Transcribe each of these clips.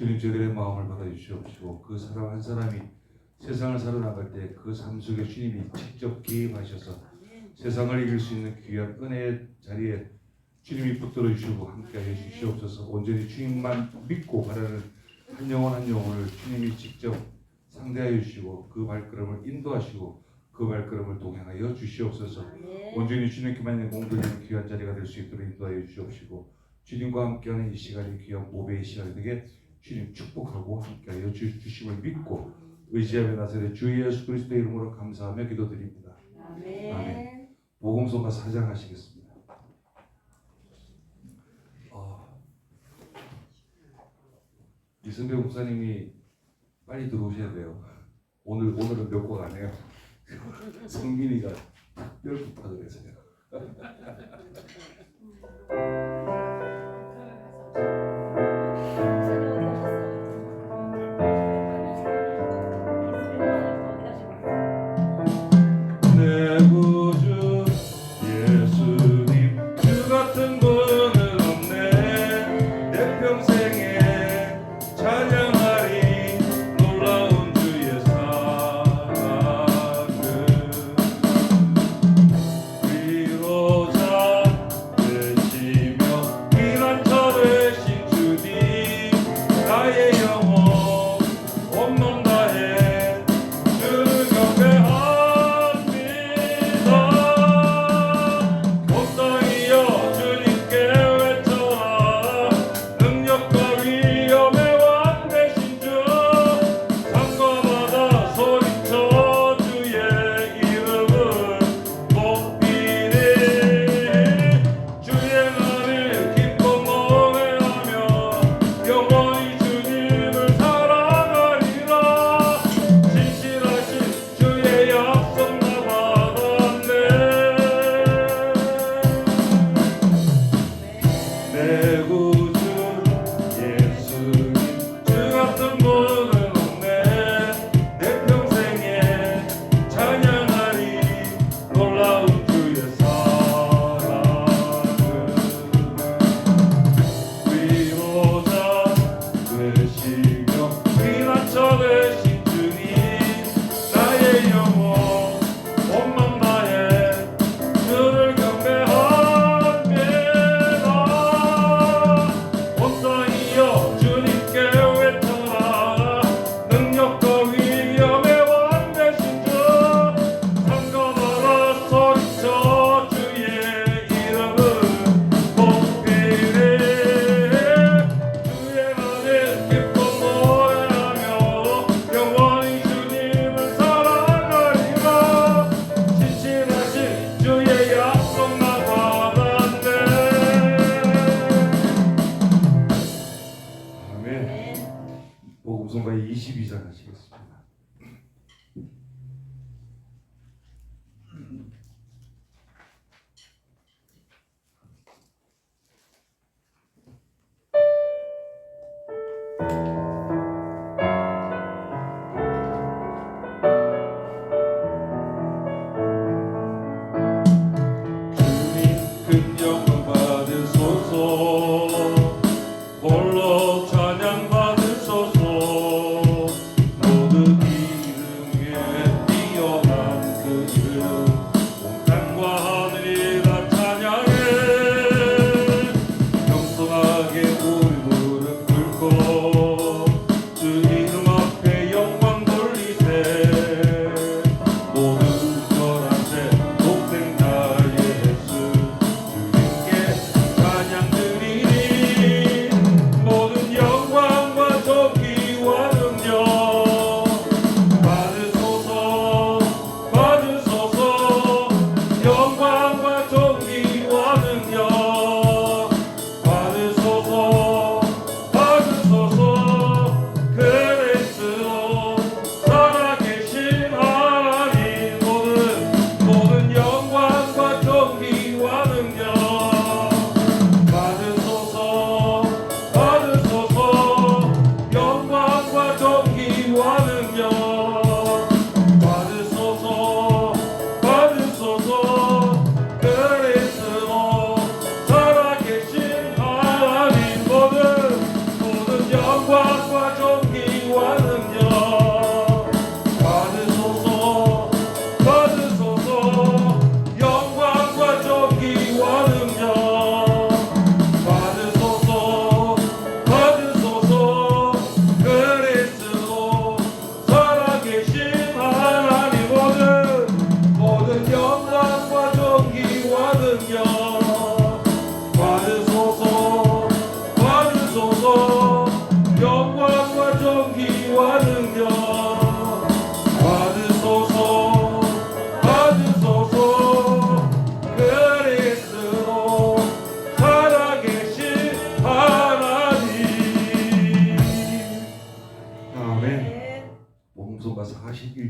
주님 저들의 마음을 받아주시옵시고 그 사람 한 사람이 세상을 살아나갈 때 그 삶 속에 주님이 직접 개입하셔서 세상을 이길 수 있는 귀한 은혜의 자리에 주님이 붙들어 주시고 함께하여 주시옵소서. 온전히 주님만 믿고 바라는 한 영혼 한 영혼을 주님이 직접 상대하여 주시고 그 발걸음을 인도하시고 그 발걸음을 동행하여 주시옵소서. 온전히 주님께만 있는 공들이는 귀한 자리가 될 수 있도록 인도하여 주시옵시고 주님과 함께하는 이 시간이 귀한 모배의 시간이 되게 주님 축복하고 함께하여 주심을 믿고 의지하며 나서는 주 예수 그리스도의 이름으로 감사하며 기도드립니다. 아멘. 복음서가 4장 하시겠습니다. 이승배 목사님이 빨리 들어오셔야 돼요. 오늘은 몇 곡 안 해요. 성민이가 특별 부탁을 해서요. 복음서가 22장 하시겠습니다.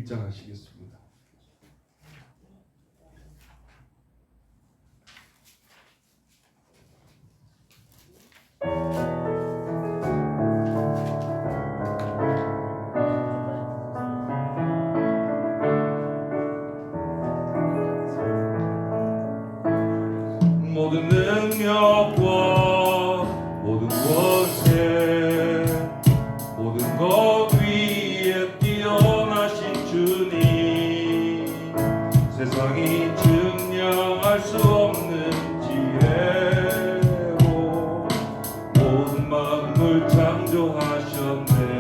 입장하시겠습니다. 모든 능력과 모든 권세 모든 것 위에 뛰어나신 주님, 세상이 증량할 수 없는 지혜로 모든 만물 창조하셨네.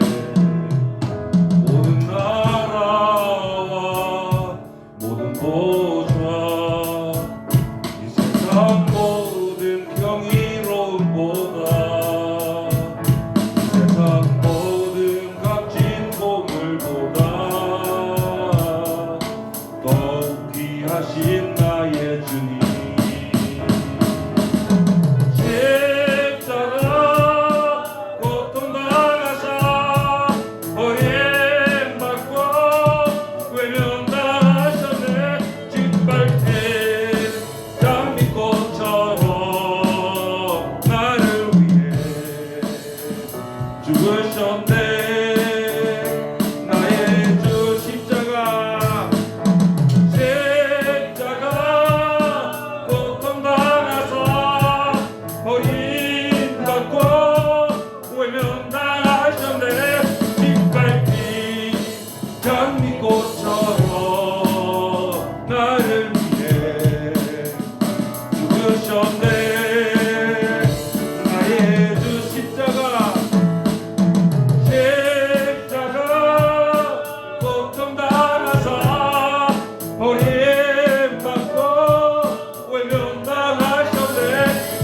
모든 나라와 모든 보좌, 이 세상 모든 경이로움보다 세상 모든 값진 보물보다 더욱 귀하신 나의 주님, 십자가 고통당하사 버림받고 외면당하셨네. 짓밟힌 장미꽃처럼 나를 위해 죽으셨네. 나의 주 십자가 고통당하사 버림받고 외면당하셨네. 짓밟힌 장미꽃처럼 나를 위해 죽으셨네. 나의 주 십자가 고통당하사 버림받고 외면당하셨네.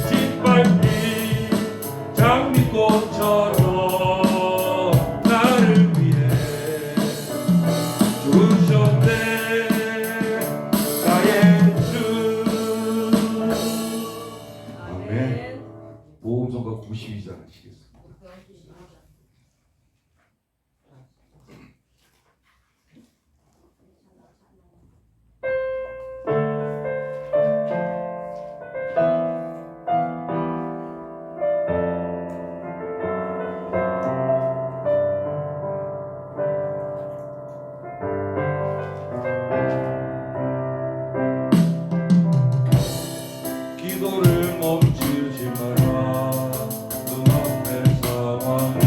짓밟힌 장미꽃처럼 나를 위해 죽으셨네. 나의 주. 아멘. 보험성가 92장 하시겠습니다. 기도를 멈추지 마라. 눈앞의 상황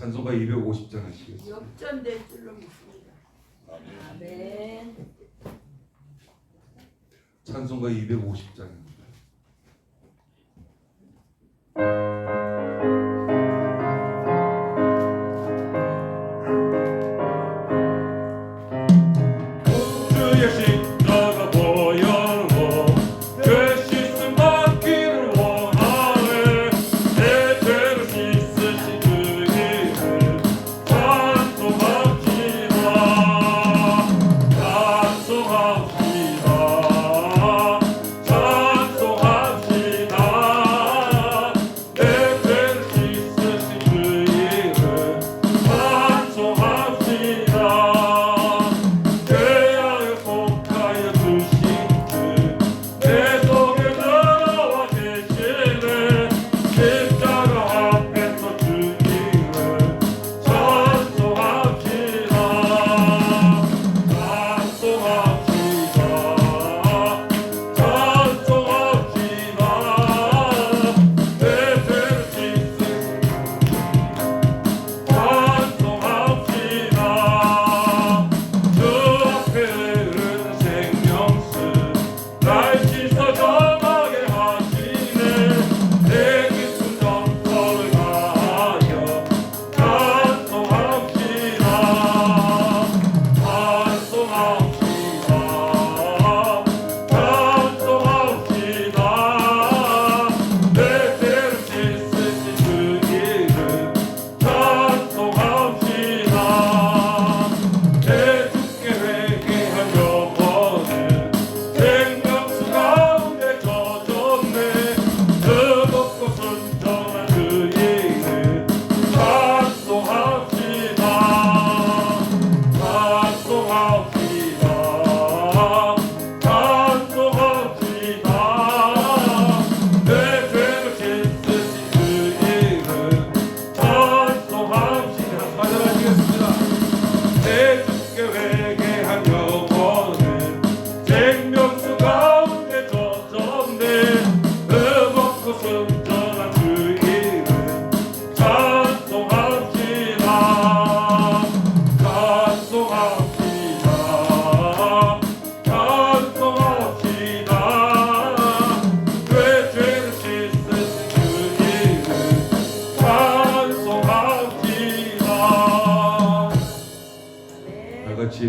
찬송가 250장 하시겠습니다. 역전될 줄로 믿습니다. 아멘. 찬송가 250장입니다.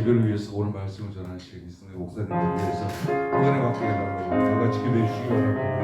예배를 위해서 오늘 말씀을 전하시는 이승의 목사님들 위해서 은혜 받게 해달라고 다 같이 기도해 주시기 바랍니다.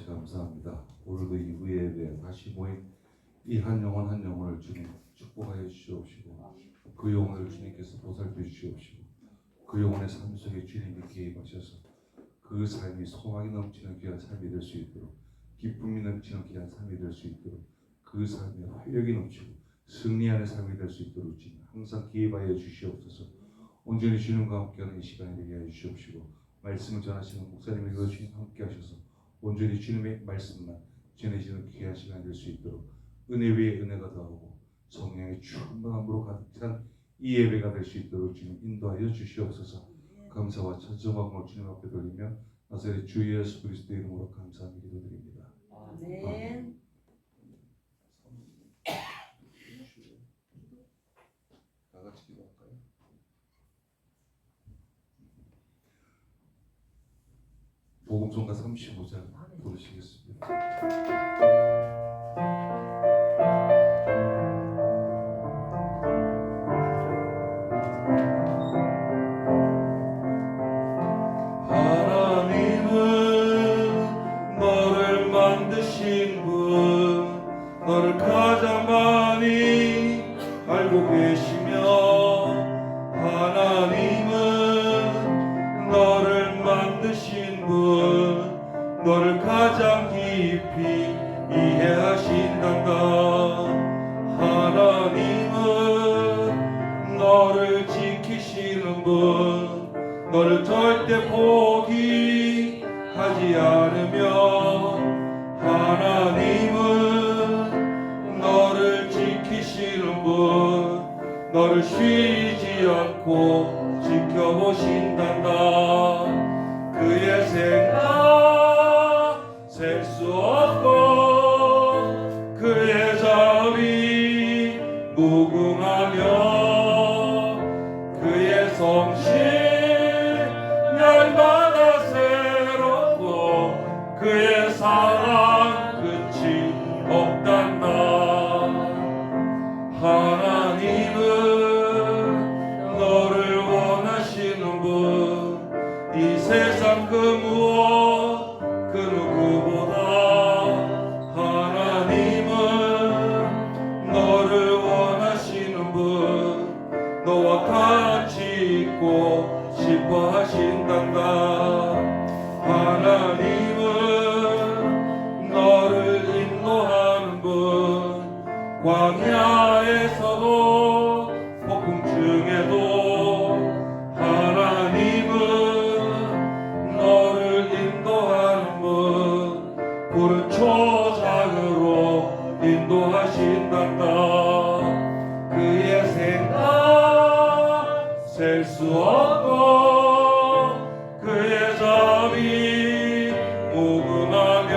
감사합니다. 오늘도 이후의 예배 다시 모인 이 한 영혼 한 영혼을 주님 축복하여 주시옵시고 그 영혼을 주님께서 보살펴 주시옵시고 그 영혼의 삶 속에 주님이 개입하셔서 그 삶이 소망이 넘치는 귀한 삶이 될 수 있도록 기쁨이 넘치는 귀한 삶이 될 수 있도록 그 삶에 활력이 넘치고 승리하는 삶이 될 수 있도록 주님 항상 개입하여 주시옵소서. 온전히 주님과 함께하는 이 시간이 되게 하여 주시옵시고 말씀을 전하시는 목사님에게도 주님 함께 하셔서 온전히 주님의 말씀만 전해지는 귀한 시간이 될 수 있도록 은혜 위에 은혜가 더하고 성령의 충만함으로 가득 찬 이 예배가 될 수 있도록 주님 인도하여 주시옵소서. 감사와 찬송함을 주님 앞에 돌리며 나사렛 주 예수 그리스도의 이름으로 감사하며 기도드립니다. 아멘. 다 같이 기도할까요? 복음성가 35장 부르시겠습니다. 알고 계시며 하나님은 너를 만드신 분 너를 가장 깊이 이해하신단다. 하나님은 너를 지키시는 분 너를 절대 포기하지 않으며 하나님은 너를 지키시는 분 너를 쉬지 않고 지켜보신단다. 그의 생각 셀 수 없고 그의 자비 무궁하며 그의 성실 날마다 새롭고 그의 사랑 끝이 없단다. 하나님은 너를 원하시는 분 이 세상 그 무엇 그 누구보다 하나님은 너를 원하시는 분 너와 같이 있고 싶어 하신단다. 하나님은 너를 인도하는 분 광야에서도 폭풍 중에도 하나님은 너를 인도하는 분 푸른 초장으로 인도하신단다. 그의 생각 셀 수 없고 그의 자비 무궁하며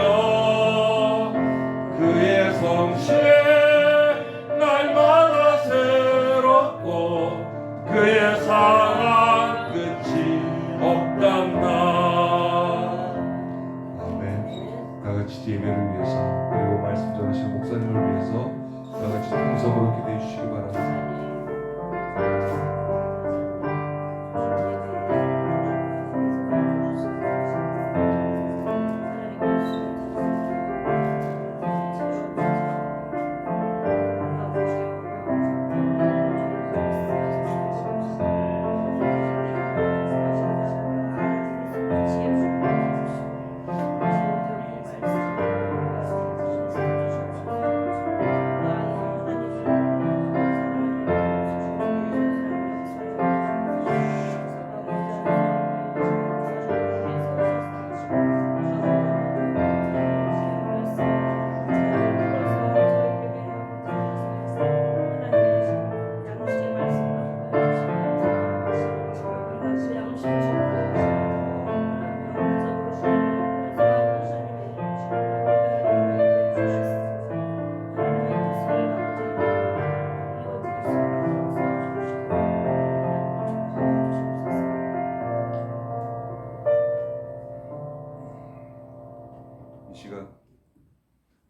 그의 성실 날마다 새롭고 그의 사랑 끝이 없단다. 아멘. 다같이 예배를 위해서 그리고 말씀 전하시는 목사님을 위해서 다같이 통성으로 기도해 주시기 바랍니다.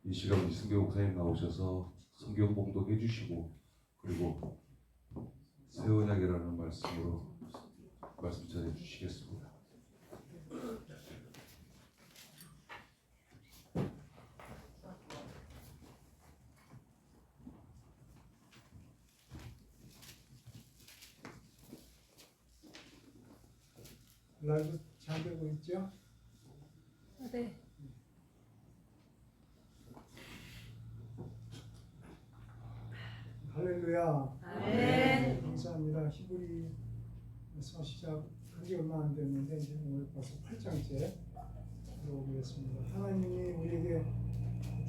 이 시간 이승교 목사님 나오셔서 성경 봉독해 주시고 그리고 새 언약이라는 말씀으로 말씀 전해 주시겠습니다. 라이브 잘 되고 있죠? 네. 할렐루야. 아멘. 감사합니다. 히브리서 시작한 지 얼마 안 됐는데 이제 오늘 벌써 8장째 들어오겠습니다. 하나님이 우리에게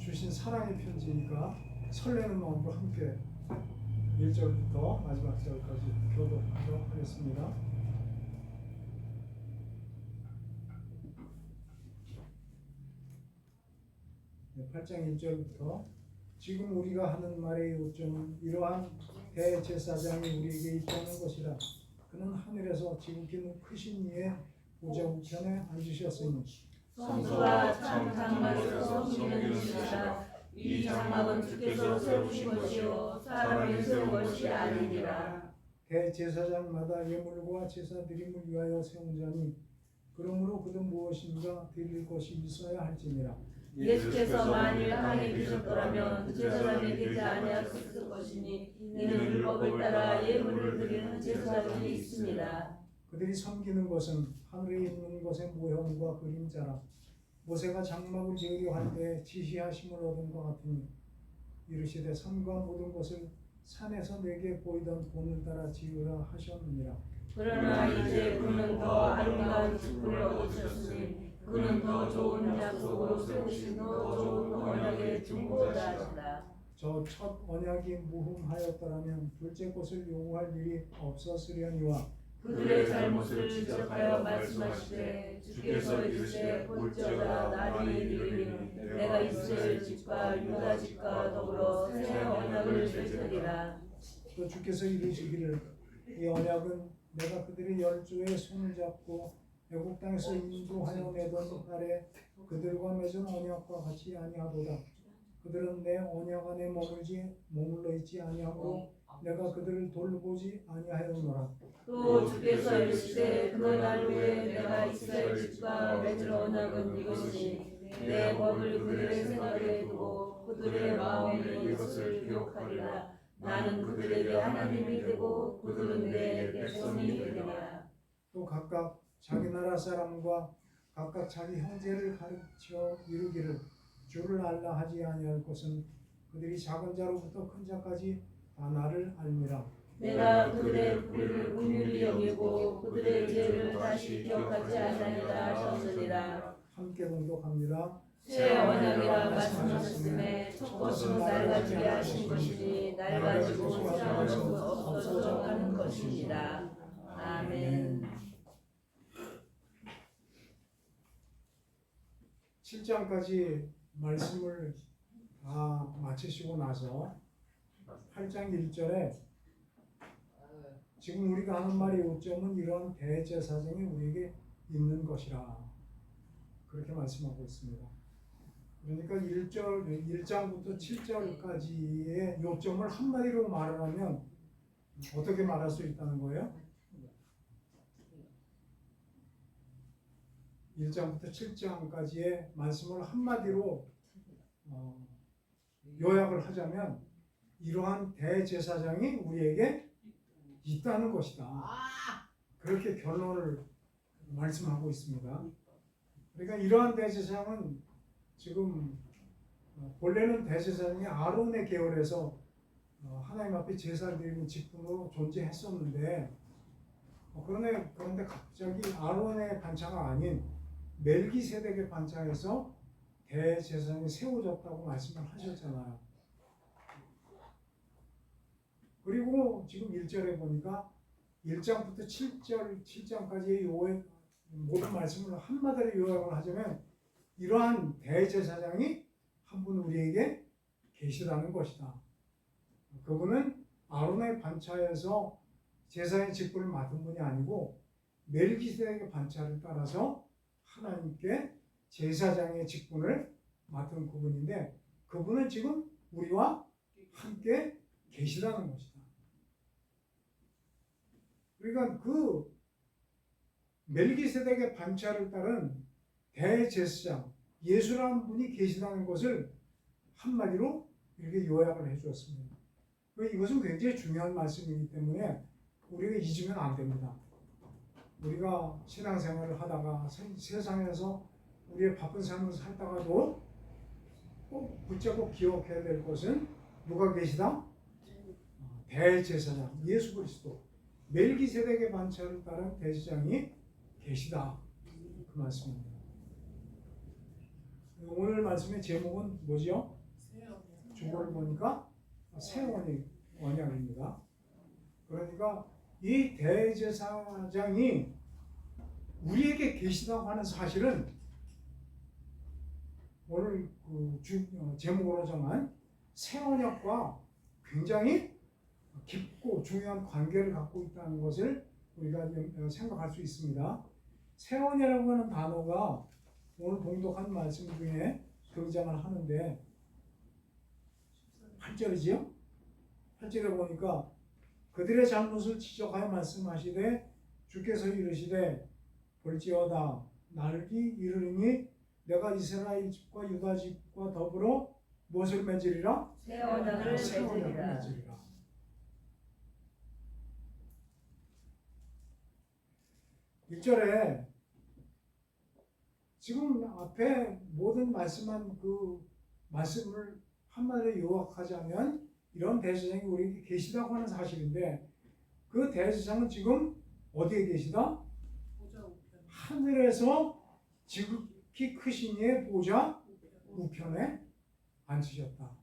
주신 사랑의 편지니까 설레는 마음으로 함께 1절부터 마지막 절까지 교독하도록 하겠습니다. 네, 8장 1절부터 지금 우리가 하는 말의 요점은 이러한 대제사장이 우리에게 있다는 것이라. 그는 하늘에서 지극히 크신 이의 보좌 우편에 앉으셨으니 성수와 참 장막에서 섬기는 이시라. 이 장막은 주께서 세우신 것이요 사람이 세운 것이 아니니라. 대제사장마다 예물과 제사 드림을 위하여 세운 자니 그러므로 그는 무엇인가 드릴 것이 있어야 할지니라. 예수께서 만일 땅에 계셨더라면 제사장이 되지 아니하셨을 것이니 이는 율법을 따라 예물을 드리는 제사장이 있습니다. 그들이 섬기는 것은 하늘에 있는 것의 모형과 그림자라. 모세가 장막을 지으려 할 때 지시하심을 얻은 것 같으니 이르시되 산과 모든 것을 산에서 내게 보이던 본을 따라 지으라 하셨느니라. 그러나 이제 그는 더 아름다운 직분을 얻으셨으니 그는 더 좋은 약속으로 세우신 더 좋은 언약의 중보자 하시다. 저 첫 언약이 무흠하였더라면 둘째 것을 요구할 일이 없었으려니와 그들의 잘못을 지적하여 말씀하시되 주께서 이르시되 볼지어다 날이 이르리니 내가 이스라엘 집과 유다 집과 더불어 새 언약을 맺으리라. 또 주께서 이르시기를 이 언약은 내가 그들의 열조의 손을 잡고 애국 땅에서 인도하여 내던 날에 그들과 맺은 언약과 같이 아니하도다. 그들은 내 언약 안에 머물러 있지 아니하고 내가 그들을 돌보지 아니하였노라. 또 주께서 이르시되 그 날 후에 내가 이스라엘 집과 맺을 언약은 이것이니 내 법을 그들의 생각에 두고 그들의 마음에 이것을 기억하리라. 나는 그들에게 하나님이 되고 그들은 내 백성이 되리라. 또 각각 자기 나라 사람과 각각 자기 형제를 가르쳐 이르기를 주를 알라 하지 아니할 것은 그들이 작은 자로부터 큰 자까지 다 나를 알미라. 내가 그들의 불의를 긍휼히 여기고 그들의 죄를 다시 기억하지 아니하리라 하셨느니라. 함께 동독합니다. 새 언약이라 말씀하셨음에 첫 것은 낡아지게 하신 것이니 낡아지고 소장하는 것 없어져 가는 것입니다. 아멘. 7장까지 말씀을 다 마치시고 나서 8장 1절에 지금 우리가 하는 말의 요점은 이러한 대제사장이 우리에게 있는 것이라 그렇게 말씀하고 있습니다. 그러니까 1장부터 7절까지의 요점을 한마디로 말을 하면 어떻게 말할 수 있다는 거예요? 1장부터 7장까지의 말씀을 한마디로 요약을 하자면 이러한 대제사장이 우리에게 있다는 것이다. 그렇게 결론을 말씀하고 있습니다. 그러니까 이러한 대제사장은 지금 본래는 대제사장이 아론의 계열에서 하나님 앞에 제사를 드리는 직분으로 존재했었는데 그런데 갑자기 아론의 반차가 아닌 멜기세덱의 반차에서 대제사장이 세워졌다고 말씀을 하셨잖아요. 그리고 지금 1절에 보니까 1장부터 7장까지의 모든 말씀을 한마디로 요약을 하자면 이러한 대제사장이 한 분 우리에게 계시다는 것이다. 그분은 아론의 반차에서 제사의 직분을 맡은 분이 아니고 멜기세덱의 반차를 따라서 하나님께 제사장의 직분을 맡은 그분인데 그분은 지금 우리와 함께 계시다는 것이다. 그러니까 그 멜기세덱의 반차를 따른 대제사장 예수라는 분이 계시다는 것을 한마디로 이렇게 요약을 해주었습니다. 이것은 굉장히 중요한 말씀이기 때문에 우리가 잊으면 안 됩니다. 우리가 신앙생활을 하다가 세상에서 우리의 바쁜 삶을 살다가도 꼭 붙잡고 기억해야 될 것은 누가 계시다? 대제사장 예수 그리스도 멜기세덱의 반차를 따른 대제사장이 계시다. 그 말씀입니다. 오늘 말씀의 제목은 뭐죠? 주보를 보니까 새 언약입니다. 그러니까 이 대제사장이 우리에게 계시다고 하는 사실은 오늘 제목으로 정한 새 언약과 굉장히 깊고 중요한 관계를 갖고 있다는 것을 우리가 생각할 수 있습니다. 새 언약이라고 하는 단어가 오늘 봉독한 말씀 중에 등장을 하는데 8절이지요? 8절에 보니까 그들의 잘못을 지적하여 말씀하시되 주께서 이르시되 볼지어다 날이 이르리니 내가 이스라엘 집과 유다 집과 더불어 무엇을 맺으리라? 새 언약을 맺으리라. 1절에 지금 앞에 모든 말씀한 그 말씀을 한마디로 요약하자면 이런 대제사장이 우리에게 계시다고 하는 사실인데 그 대제사장은 지금 어디에 계시다? 하늘에서 지극히 크신 이의 보좌 우편에 앉으셨다.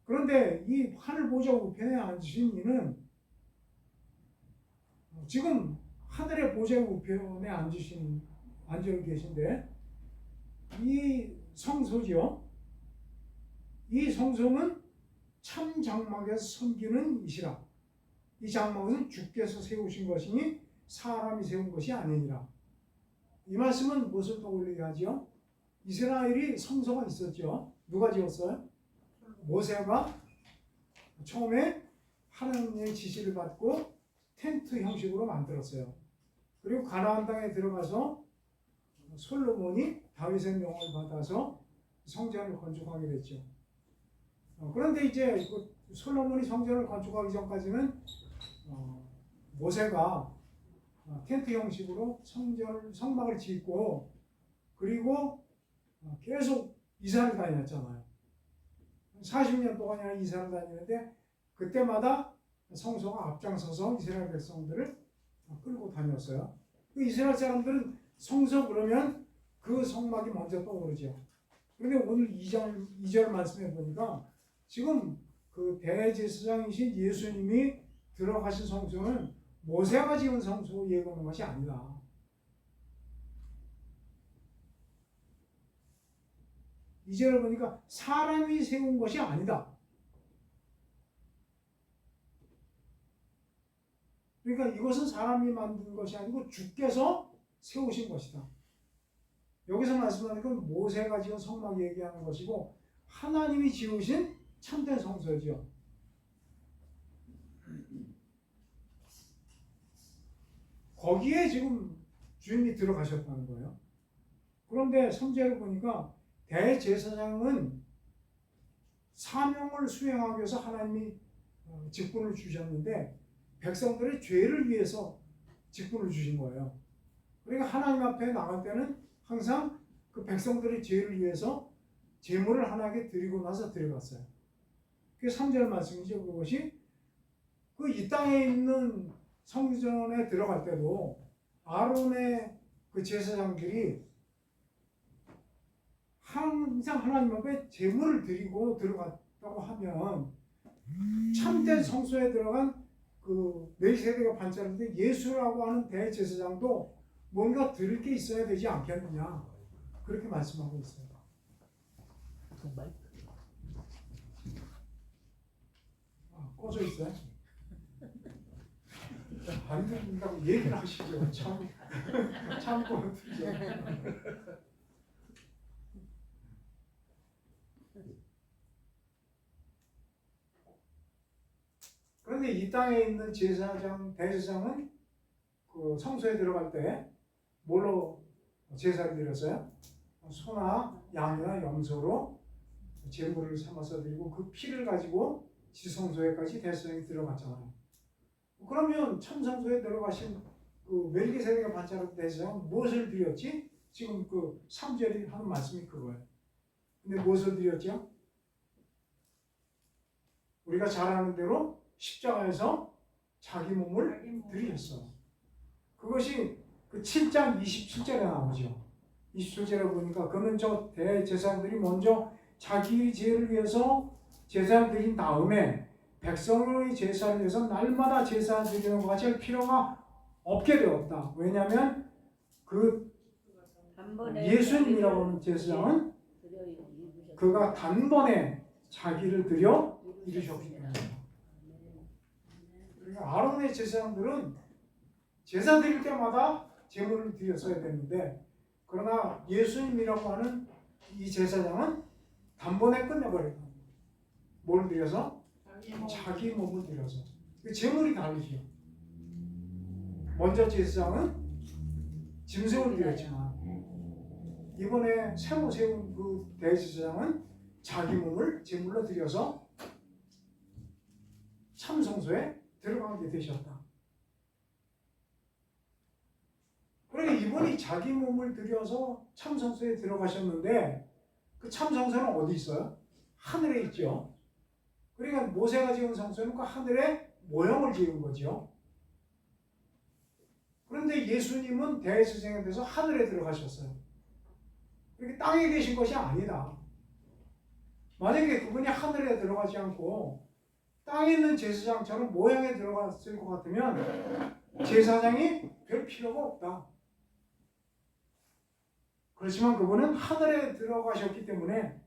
그런데 이 하늘 보좌 우편에 앉으신 이는 지금 하늘의 보좌 우편에 앉아 계신데 이 성소죠. 이 성소는 참 장막에서 섬기는 이시라. 이 장막은 주께서 세우신 것이니 사람이 세운 것이 아니니라. 이 말씀은 무엇을 떠올리게 하죠? 이스라엘이 성소가 있었죠. 누가 지었어요? 모세가 처음에 하나님의 지시를 받고 텐트 형식으로 만들었어요. 그리고 가나안 땅에 들어가서 솔로몬이 다윗의 명을 받아서 성전을 건축하게 됐죠. 그런데 이제 그 솔로몬이 성전을 건축하기 전까지는 모세가 텐트 형식으로 성막을 짓고 그리고 계속 이사를 다녔잖아요. 40년 동안이나 이사를 다니는데 그때마다 성소가 앞장서서 이스라엘 백성들을 끌고 다녔어요. 그 이스라엘 사람들은 성소 그러면 그 성막이 먼저 떠오르죠. 그런데 오늘 2절 말씀해 보니까 지금 그 대제사장이신 예수님이 들어가신 성소는 모세가 지은 성소 예고하는 것이 아니다. 이제를 보니까 사람이 세운 것이 아니다. 그러니까 이것은 사람이 만든 것이 아니고 주께서 세우신 것이다. 여기서 말씀하는 건 모세가 지은 성막 얘기하는 것이고 하나님이 지으신 참된 성소죠. 거기에 지금 주님이 들어가셨다는 거예요. 그런데 3절을 보니까 대제사장은 사명을 수행하기 위해서 하나님이 직분을 주셨는데 백성들의 죄를 위해서 직분을 주신 거예요. 그러니까 하나님 앞에 나갈 때는 항상 그 백성들의 죄를 위해서 제물을 하나님께 드리고 나서 들어갔어요. 그게 3절 말씀이죠. 그것이 그 이 땅에 있는 성전에 들어갈 때도 아론의 그 제사장들이 항상 하나님 앞에 제물을 드리고 들어갔다고 하면 참된 성소에 들어간 그 멜기세덱의 반차인데 예수라고 하는 대제사장도 뭔가 드릴 게 있어야 되지 않겠느냐 그렇게 말씀하고 있어요. 정말? 꺼져 있어요? 안 된다고 얘기를 하시죠. 참고 들죠. 그런데 이 땅에 있는 제사장, 대제사장은 그 성소에 들어갈 때 뭘로 제사를 드렸어요? 소나 양이나 염소로 제물을 삼아서 드리고 그 피를 가지고 지성소에까지 대제사장이 들어갔잖아요. 그러면 참성소에 들어가신 그 멜기세덱의 반차로 대제사장은 무엇을 드렸지? 지금 그 3절이 하는 말씀이 그거예요. 근데 무엇을 드렸죠? 우리가 잘 아는 대로 십자가에서 자기 몸을 드리셨어. 그것이 그 7장 27절에 나오죠. 27절에 보니까 그는 저 대제사장들이 먼저 자기 죄를 위해서 제사를 드린 다음에 백성의 제사를 위해서 날마다 제사 드리는 것 같이 할 필요가 없게 되었다. 왜냐하면 그 예수님이라고 하는 제사장은 그가 단번에 자기를 드려 이루셨기 때문입니다. 그러니까 아론의 제사장들은 제사 드릴 때마다 제물을 드렸어야 되는데 그러나 예수님이라고 하는 이 제사장은 단번에 끝내버렸다. 뭘 드려서? 자기 몸을 드려서. 제물이 다르죠. 먼저 제사장은 짐승을 드렸지만 이번에 새로 세운 그 대제사장은 자기 몸을 제물로 드려서 참성소에 들어가게 되셨다. 그러니까 이분이 자기 몸을 들여서 참성소에 들어가셨는데 그 참성소는 어디 있어요? 하늘에 있죠. 그러니까 모세가 지은 성소는 그 하늘의 모형을 지은 거죠. 그런데 예수님은 대제사장이 돼서 하늘에 들어가셨어요. 그렇게 땅에 계신 것이 아니다. 만약에 그분이 하늘에 들어가지 않고 땅에 있는 제사장처럼 모양에 들어갔을 것 같으면 제사장이 별 필요가 없다. 그렇지만 그분은 하늘에 들어가셨기 때문에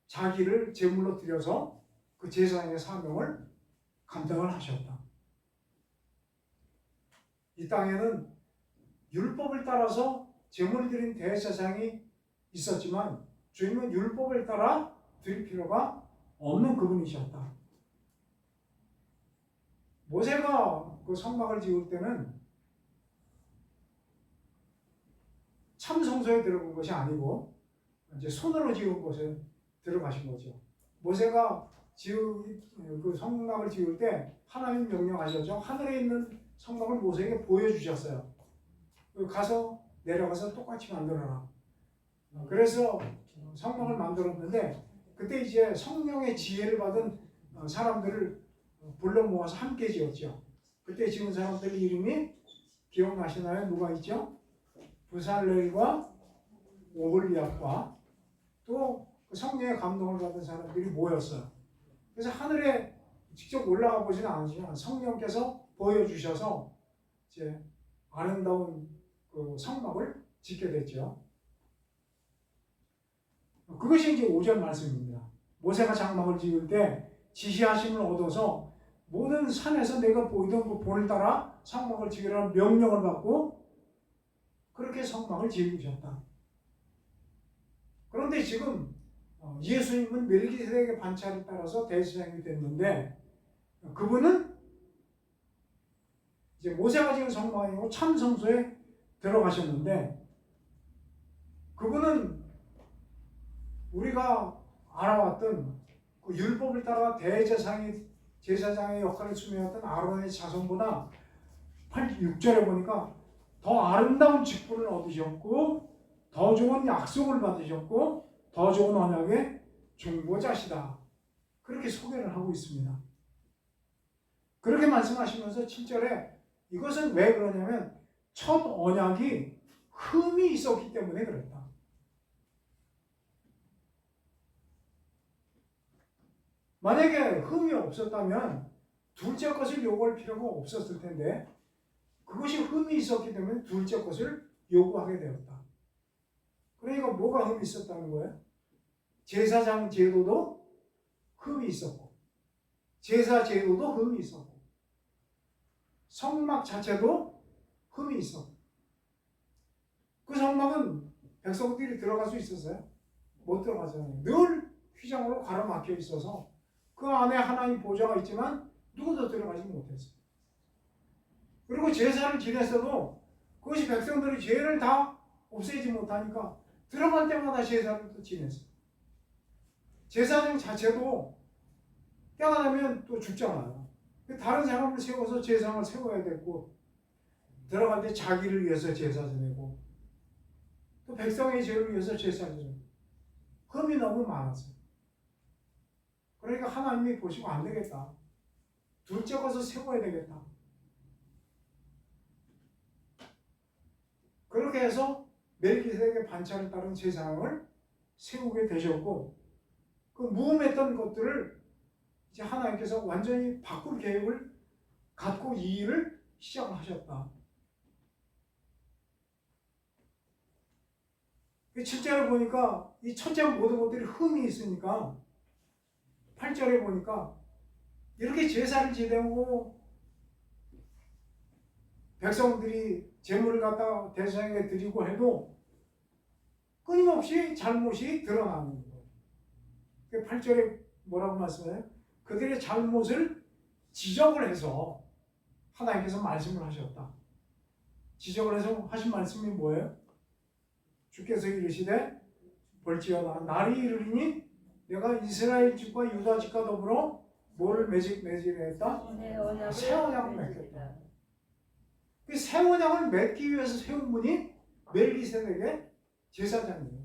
자기를 제물로 드려서 그 제사장의 사명을 감당을 하셨다. 이 땅에는 율법을 따라서 제물을 드린 대제사장이 있었지만 주님은 율법을 따라 드릴 필요가 없는 그분이셨다. 모세가 그 성막을 지을 때는 참 성소에 들어간 것이 아니고 이제 손으로 지은 곳에 들어가신 거죠. 모세가 그 성막을 지을 때 하나님 명령하셨죠. 하늘에 있는 성막을 모세에게 보여주셨어요. 내려가서 똑같이 만들어라. 그래서 성막을 만들었는데 그때 이제 성령의 지혜를 받은 사람들을 불러 모아서 함께 지었죠. 그때 지은 사람들 이름이 기억나시나요? 누가 있죠? 부살렐과 오홀리압과 또 그 성령의 감동을 받은 사람들이 모였어요. 그래서 하늘에 직접 올라가 보지는 않지만 성령께서 보여주셔서 이제 아름다운 그 성막을 짓게 됐죠. 그것이 이제 5절 말씀입니다. 모세가 장막을 지을 때 지시하심을 얻어서 모든 산에서 내가 보이던 그 본을 따라 성막을 지으라는 명령을 받고 그렇게 성막을 지으셨다. 그런데 지금 예수님은 멜기세덱의 반차를 따라서 대제사장이 됐는데 그분은 이제 모세가 지은 성막이고 참 성소에 들어가셨는데 그분은 우리가 알아왔던 그 율법을 따라 제사장의 역할을 수행했던 아론의 자손보다 6절에 보니까 더 아름다운 직분을 얻으셨고 더 좋은 약속을 받으셨고 더 좋은 언약의 중보자시다. 그렇게 소개를 하고 있습니다. 그렇게 말씀하시면서 7절에 이것은 왜 그러냐면 첫 언약이 흠이 있었기 때문에 그랬다. 만약에 흠이 없었다면 둘째 것을 요구할 필요가 없었을 텐데 그것이 흠이 있었기 때문에 둘째 것을 요구하게 되었다. 그러니까 뭐가 흠이 있었다는 거예요? 제사장 제도도 흠이 있었고 제사 제도도 흠이 있었고 성막 자체도 흠이 있었고 그 성막은 백성들이 들어갈 수 있었어요? 못 들어가잖아요. 늘 휘장으로 가로막혀 있어서 그 안에 하나님 보좌가 있지만 누구도 들어가지 못했어요. 그리고 제사를 지냈어도 그것이 백성들이 죄를 다 없애지 못하니까 들어갈 때마다 제사를 또 지냈어요. 제사장 자체도 때가 되면 또 죽잖아요. 다른 사람을 세워서 제사장을 세워야 되고 들어갈 때 자기를 위해서 제사 지내고 또 백성의 죄를 위해서 제사 지내고 흠이 너무 많았어요. 그러니까 하나님이 보시고 안 되겠다. 둘째 것을 세워야 되겠다. 그렇게 해서 멜기세덱의 반차를 따른 제사장을 세우게 되셨고 그 무음했던 것들을 이제 하나님께서 완전히 바꿀 계획을 갖고 이 일을 시작하셨다. 7절에 보니까 이 첫째 모든 것들이 흠이 있으니까 8절에 보니까 이렇게 제사를 지내고 백성들이 제물을 갖다 대제사장에게 드리고 해도 끊임없이 잘못이 드러나는 거예요. 8절에 뭐라고 말씀해요? 그들의 잘못을 지적을 해서 하나님께서 말씀을 하셨다. 지적을 해서 하신 말씀이 뭐예요? 주께서 이르시되 볼지어다 날이 이르리니 내가 이스라엘 집과 유다 집과 더불어 뭐를 매질했다? 새 언약을 맺겠다. 그 새 언약을 맺기 위해서 세운 분이 멜기세덱의 제사장이에요.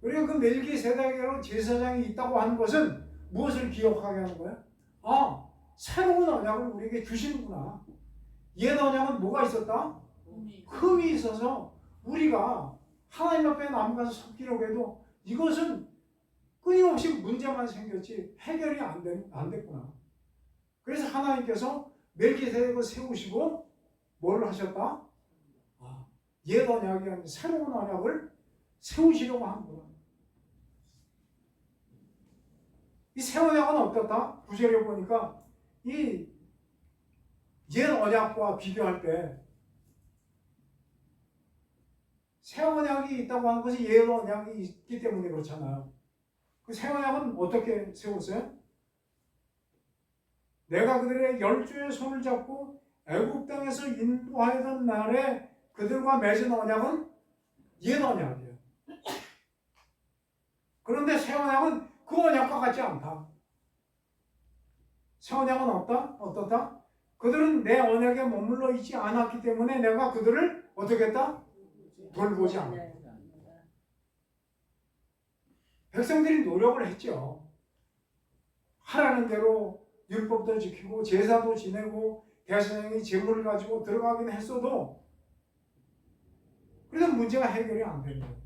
그리고 그 멜기세덱으로 제사장이 있다고 하는 것은 무엇을 기억하게 하는 거야? 아, 새로운 언약을 우리에게 주시는구나. 옛 언약은 뭐가 있었다? 흠이 있어서 우리가 하나님 앞에 나아가서 섬기려고 해도 이것은 끊임없이 문제만 생겼지 해결이 안 됐구나. 그래서 하나님께서 멜기세덱을 세우시고 뭘 하셨다? 옛 언약이 아닌 새로운 언약을 세우시려고 하는구나. 이 새 언약은 어떻다? 9절에 보니까 이 옛 언약과 비교할 때 새 언약이 있다고 하는 것이 옛 언약이 있기 때문에 그렇잖아요. 그 새 언약은 어떻게 세웠어요? 내가 그들의 열조의 손을 잡고 애굽 땅에서 인도하던 날에 그들과 맺은 언약은 옛 언약이에요. 그런데 새 언약은 그 언약과 같지 않다. 새 언약은 어떻다? 그들은 내 언약에 머물러 있지 않았기 때문에 내가 그들을 어떻게 했다? 돌보지 않았다. 백성들이 노력을 했죠. 하라는 대로 율법도 지키고 제사도 지내고 대제사장이 제물을 가지고 들어가긴 했어도 그래도 문제가 해결이 안 되는 거예요.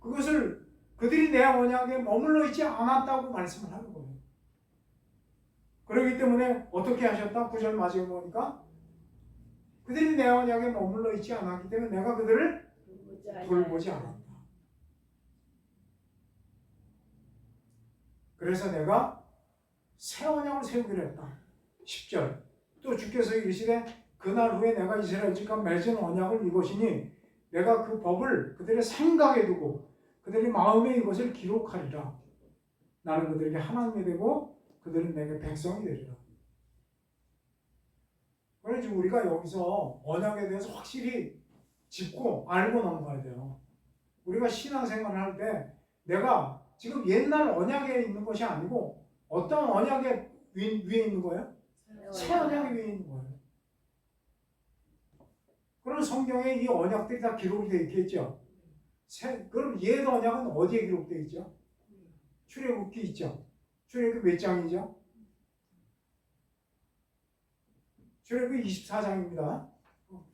그것을 그들이 내 언약에 머물러 있지 않았다고 말씀을 하는 거예요. 그렇기 때문에 어떻게 하셨다? 9절 마지막에 보니까 그들이 내 언약에 머물러 있지 않았기 때문에 내가 그들을 돌보지 않았다. 그래서 내가 새 언약을 세우기로 했다. 10절 또 주께서 이르시되 그날 후에 내가 이스라엘 집과 맺은 언약을 이것이니 내가 그 법을 그들의 생각에 두고 그들의 마음에 이것을 기록하리라. 나는 그들에게 하나님이 되고 그들은 내게 백성이 되리라. 그래서 우리가 여기서 언약에 대해서 확실히 짚고 알고 넘어가야 돼요. 우리가 신앙생활을 할 때 내가 지금 옛날 언약에 있는 것이 아니고 어떤 언약에 위에 있는 거예요? 새 언약에 위에 있는 거예요. 그럼 성경에 이 언약들이 다 기록이 되어 있겠죠. 그럼 옛 언약은 어디에 기록되어 있죠? 출애굽기 있죠. 출애굽기 몇 장이죠? 출애굽기 24장입니다.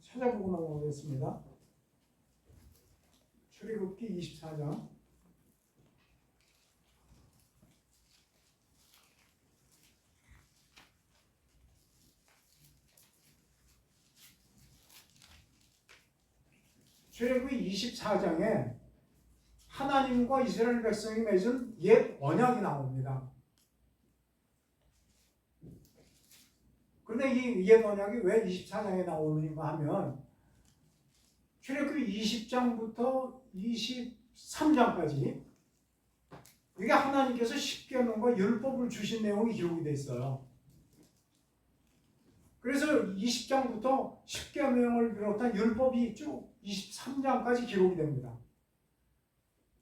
찾아보고 넘어가겠습니다. 출애굽기 24장. 출애굽기 24장에 하나님과 이스라엘 백성이 맺은 옛 언약이 나옵니다. 그런데 이 옛 언약이 왜 24장에 나오는가 하면 출애굽기 20장부터 23장까지 이게 하나님께서 십계명과 율법을 주신 내용이 기록이 되어 있어요. 그래서 20장부터 십계명을 비롯한 율법이 쭉 23장까지 기록이 됩니다.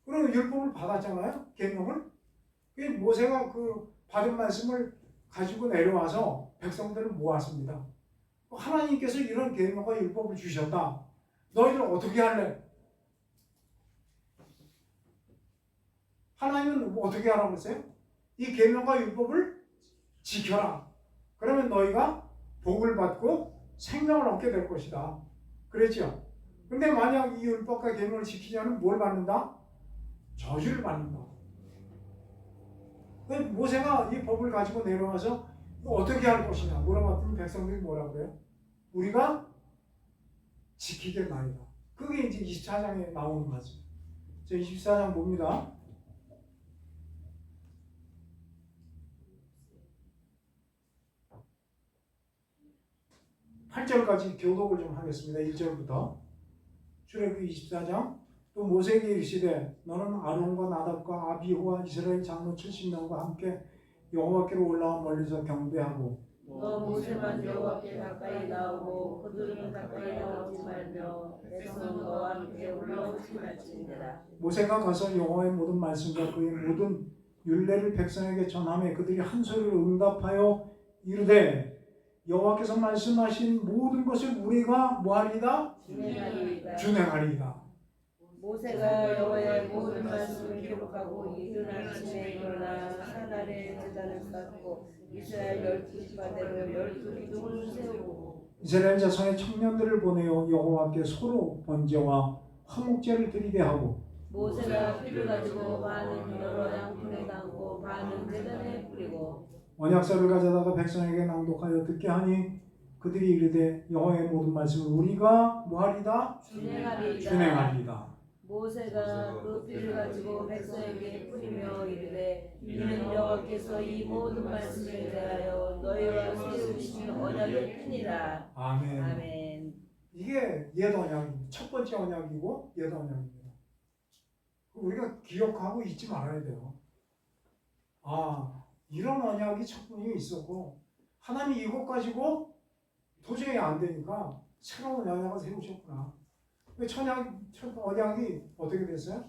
그럼 율법을 받았잖아요. 계명을. 모세가 그 받은 말씀을 가지고 내려와서 백성들을 모았습니다. 하나님께서 이런 계명과 율법을 주셨다. 너희들 어떻게 할래? 하나님은 어떻게 하라고 했어요? 이 계명과 율법을 지켜라. 그러면 너희가 복을 받고 생명을 얻게 될 것이다. 그랬죠? 근데 만약 이 율법과 계명을 지키지 않으면 뭘 받는다? 저주를 받는다. 모세가 이 법을 가지고 내려와서 어떻게 할 것이냐 물어봤더니 백성들이 뭐라고 그래요? 우리가 지키겠나이다. 그게 이제 24장에 나오는 거죠. 24장 봅니다. 8절까지 교독을 좀 하겠습니다. 1절부터 출애굽기 24장 또 모세에게 이르시되 너는 아론과 나답과 아비후와 이스라엘 장로 70명과 함께 여호와께로 올라와 멀리서 경배하고 너 모세만 여호와께 가까이 나오고 그들은 가까이 나오지 말며 백성은 너와 함께 올라오지 말지니라. 모세가 가서 여호와의 모든 말씀과 그의 모든 율례를 백성에게 전하며 그들이 한 소리로 응답하여 이르되 여호와께서 말씀하신 모든 것을 우리가 뭐하리이다? 준행하리이다. 모세가 여호와의 모든 말씀을 기록하고 이른 아침에 일어나 산 아래 제단을 쌓고 이스라엘 12지파대로 12기둥을 세우고 이스라엘 자손의 청년들을 보내어 여호와께 소로 번제와 화목제를 드리게 하고 모세가 피를 가지고 반은 여러 양푼에 담고 반은 제단에 뿌리고 언약서를 가져다가 백성에게 낭독하여 듣게 하니 그들이 이르되 여호와의 모든 말씀을 우리가 뭐하리이다? 준행하리이다. 모세가 그 피를 가지고 백성에게 뿌리며 이르되 이는 여호와께서 이 모든 말씀을 대하여 너희와 세우신 언약의 피니라. 아멘. 아멘. 이게 옛 언약입니다. 첫 번째 언약이고 옛 언약입니다. 우리가 기억하고 잊지 말아야 돼요. 아, 이런 언약이 첫 번에 있었고 하나님이 이것 가지고 도저히 안 되니까 새로운 언약을 세우셨구나. 첫 언약이 어떻게 됐어요?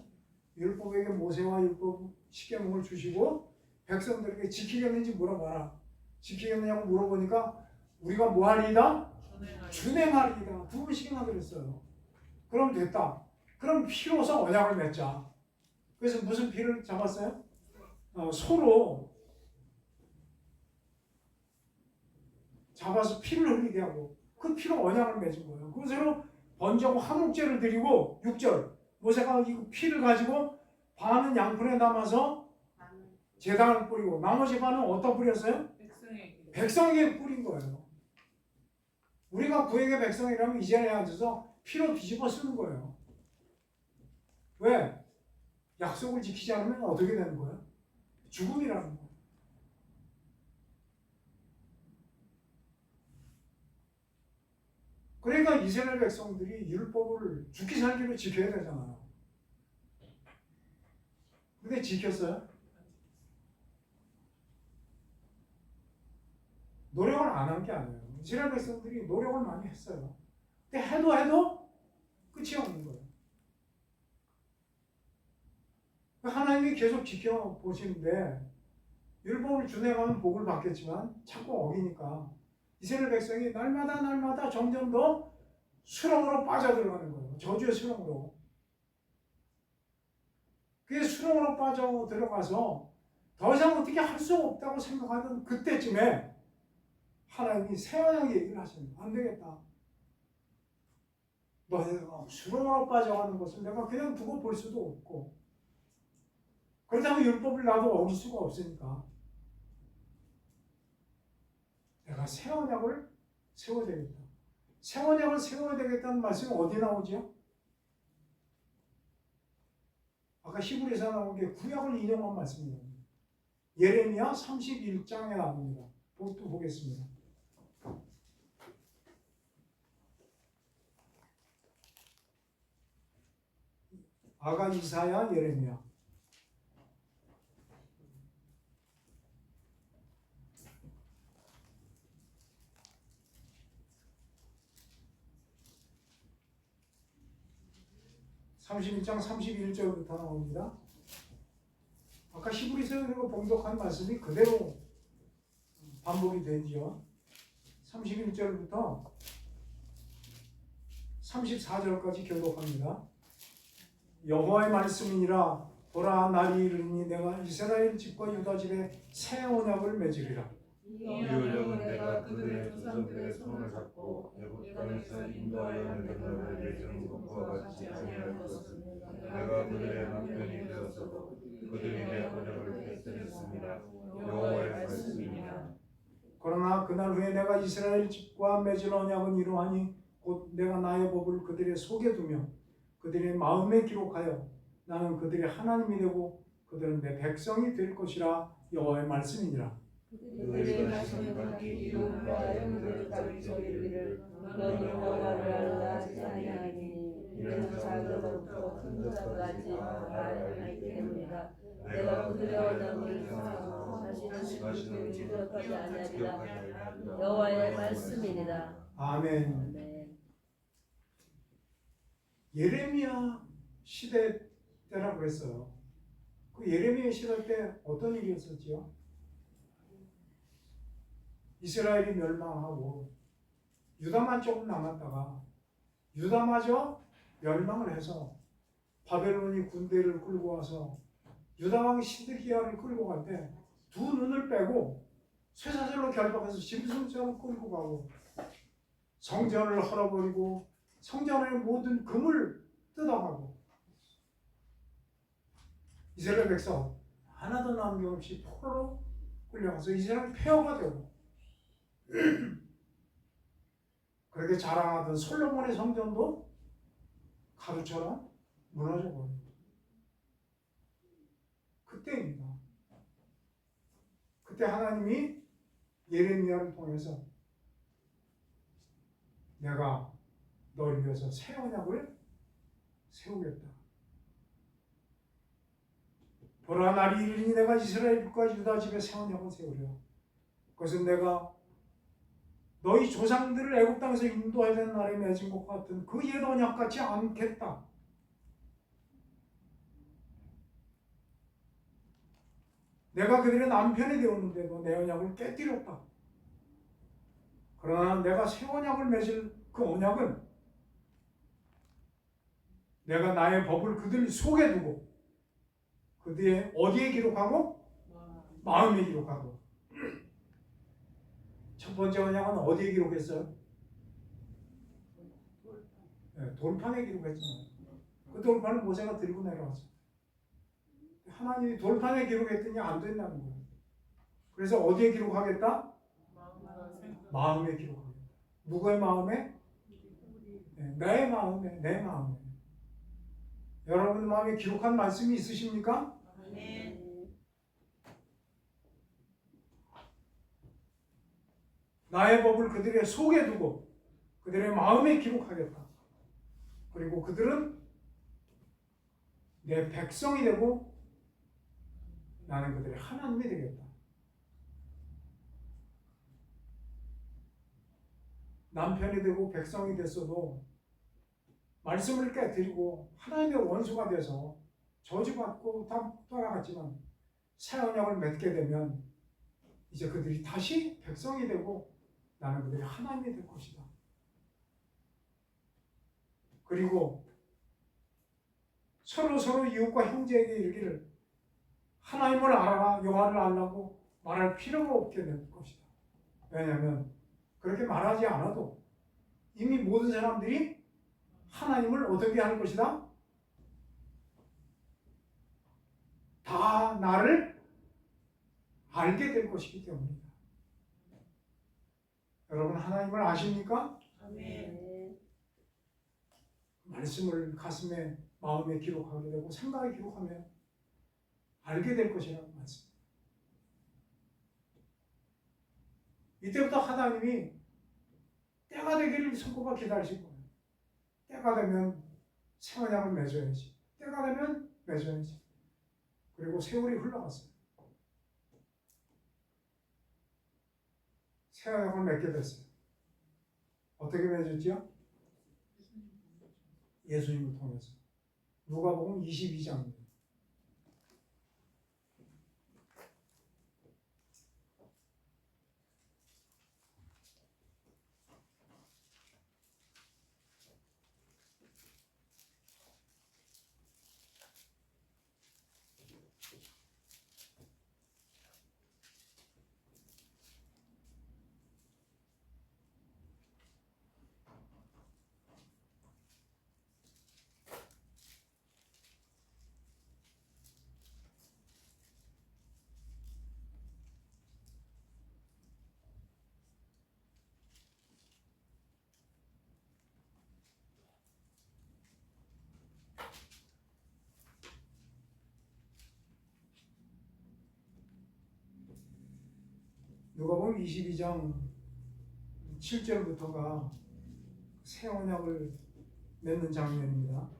율법에게 모세와 율법 십계명을 주시고 백성들에게 지키겠는지 물어봐라. 지키겠느냐고 물어보니까 우리가 뭐하리이다? 준행하리이다. 두 번씩이나 그랬어요. 그럼 됐다. 그럼 피로서 언약을 맺자. 그래서 무슨 피를 잡았어요? 소로 잡아서 피를 흘리게 하고 그 피로 언약을 맺은 거예요. 그것으로 번제하고 화목제를 드리고 6절 모세가 이 피를 가지고 반은 양푼에 담아서 제단을 뿌리고 나머지 반은 어디다 뿌렸어요? 백성에게 뿌린 거예요. 우리가 구약의 백성이라면 이 자리에 앉아서 피로 뒤집어 쓰는 거예요. 왜? 약속을 지키지 않으면 어떻게 되는 거예요? 죽음이라는 거예요. 그러니까 이스라엘 백성들이 율법을 죽기 살기로 지켜야 되잖아요. 근데 지켰어요? 노력을 안 한 게 아니에요. 이스라엘 백성들이 노력을 많이 했어요. 근데 해도 끝이 없는 거예요. 하나님이 계속 지켜보시는데 율법을 준행하면 복을 받겠지만 자꾸 어기니까 이스라엘 백성이 날마다 점점 더 수렁으로 빠져들어가는 거예요. 저주의 수렁으로. 그게 수렁으로 빠져들어가서 더 이상 어떻게 할 수 없다고 생각하던 그때쯤에 하나님이 새 언약 얘기를 하십니다. 안 되겠다. 너희가 수렁으로 빠져가는 것을 내가 그냥 두고 볼 수도 없고 그렇다고 율법을 나도 어길 수가 없으니까 내가 새 언약을 세워야 되겠다. 새 언약을 세워야 되겠다는 말씀이 어디 나오죠? 아까 히브리서 나온 게 구약을 인용한 말씀입니다. 예레미야 31장에 나옵니다. 또 보겠습니다. 아가, 이사야, 예레미야. (31장) 31절부터 나옵니다. 아까 히브리서에서 봉독한 말씀이 그대로 반복이 되죠. 31절부터 34절까지 교독합니다. 여호와의 말씀이니라. 보라, 날이 이르니 내가 이스라엘 집과 유다 집에 새 언약을 맺으리라. 이 이 언약은 내가 그들의 조상들의 손을 잡고 애굽 땅에서 인도하여 내는 너를 맺은 것과 같이 아니할 것은 내가 그들의 남편이 되었어도 그들이 내 언약을 깨뜨렸습니다. 여호와의 말씀이니라. 그러나 그날 후에 내가 이스라엘 집과 맺은 언약은 이러하니 곧 내가 나의 법을 그들의 속에 두며 그들의 마음에 기록하여 나는 그들의 하나님이 되고 그들은 내 백성이 될 것이라. 여호와의 말씀이니라. 그들의 말씀을 받기 이름과 영들을 가르쳐 이르기를 너는 여호와를 알라 하지 아니하니 이는 작은부터 큰 것까지 알기 때문이다. 내가 그들의 언약을 기억하고 다시는 지도하지 아니하리라. 여호와의 말씀이니라. 아멘. 아멘. 예레미야 시대 때라고 그랬어요. 그 예레미야 시대 때 어떤 일이 있었지요? 이스라엘이 멸망하고 유다만 조금 남았다가 유다마저 멸망을 해서 바벨론이 군대를 끌고 와서 유다왕 시드기야를 끌고 갈 때 두 눈을 빼고 쇠사슬로 결박해서 짐승처럼 끌고 가고 성전을 헐어버리고 성전의 모든 금을 뜯어가고 이스라엘 백성 하나도 남김없이 포로로 끌려가서 이스라엘 폐허가 되고 그렇게 자랑하던 솔로몬의 성전도 가루처럼 무너져 버립니다. 그때입니다. 그때 하나님이 예레미야를 통해서 내가 너를 위해서 새 언약을 세우겠다. 보라 날이 이르니 내가 이스라엘 집과 유다 집에 새 언약을 세우려. 그것은 내가 너희 조상들을 애굽 땅에서 인도하던 날에 맺은 것 같은 그 옛 언약 같지 않겠다. 내가 그들의 남편이 되었는데도 내 언약을 깨뜨렸다. 그러나 내가 새 언약을 맺을 그 언약은 내가 나의 법을 그들 속에 두고 그들의 어디에 기록하고? 마음에 기록하고. 첫 번째 언약은 어디에 기록했어요? 네, 돌판에 기록했잖아요. 그 돌판을 모세가 들고 내려왔어요. 하나님이 돌판에 기록했더니 안 된다는 거예요. 그래서 어디에 기록하겠다? 마음에 기록하겠다. 누구의 마음에? 네, 내 마음에, 내 마음에. 여러분 마음에 기록한 말씀이 있으십니까? 나의 법을 그들의 속에 두고 그들의 마음에 기록하겠다. 그리고 그들은 내 백성이 되고 나는 그들의 하나님이 되겠다. 남편이 되고 백성이 됐어도 말씀을 깨뜨리고 하나님의 원수가 돼서 저주받고 다 떠나갔지만 새 언약을 맺게 되면 이제 그들이 다시 백성이 되고 나는 그들의 하나님이 될 것이다. 그리고 서로 이웃과 형제에게 이르기를 하나님을 알아라 여호와를 알라고 말할 필요가 없게 될 것이다. 왜냐하면 그렇게 말하지 않아도 이미 모든 사람들이 하나님을 어떻게 할 것이다? 다 나를 알게 될 것이기 때문이다. 여러분 하나님을 아십니까? 아멘. 말씀을 가슴에 마음에 기록하게 되고 생각에 기록하면 알게 될 것이라는 말씀. 이때부터 하나님이 때가 되기를 손꼽아 기다리실 거예요. 때가 되면 새 언약을 맺어야지. 때가 되면 맺어야지. 그리고 세월이 흘러갔어요. 새 언약을 맺게 됐어요. 어떻게 맺었지요? 예수님을 통해서. 누가복음 22장입니다. 누가복음 22장 7절부터가 새 언약을 맺는 장면입니다.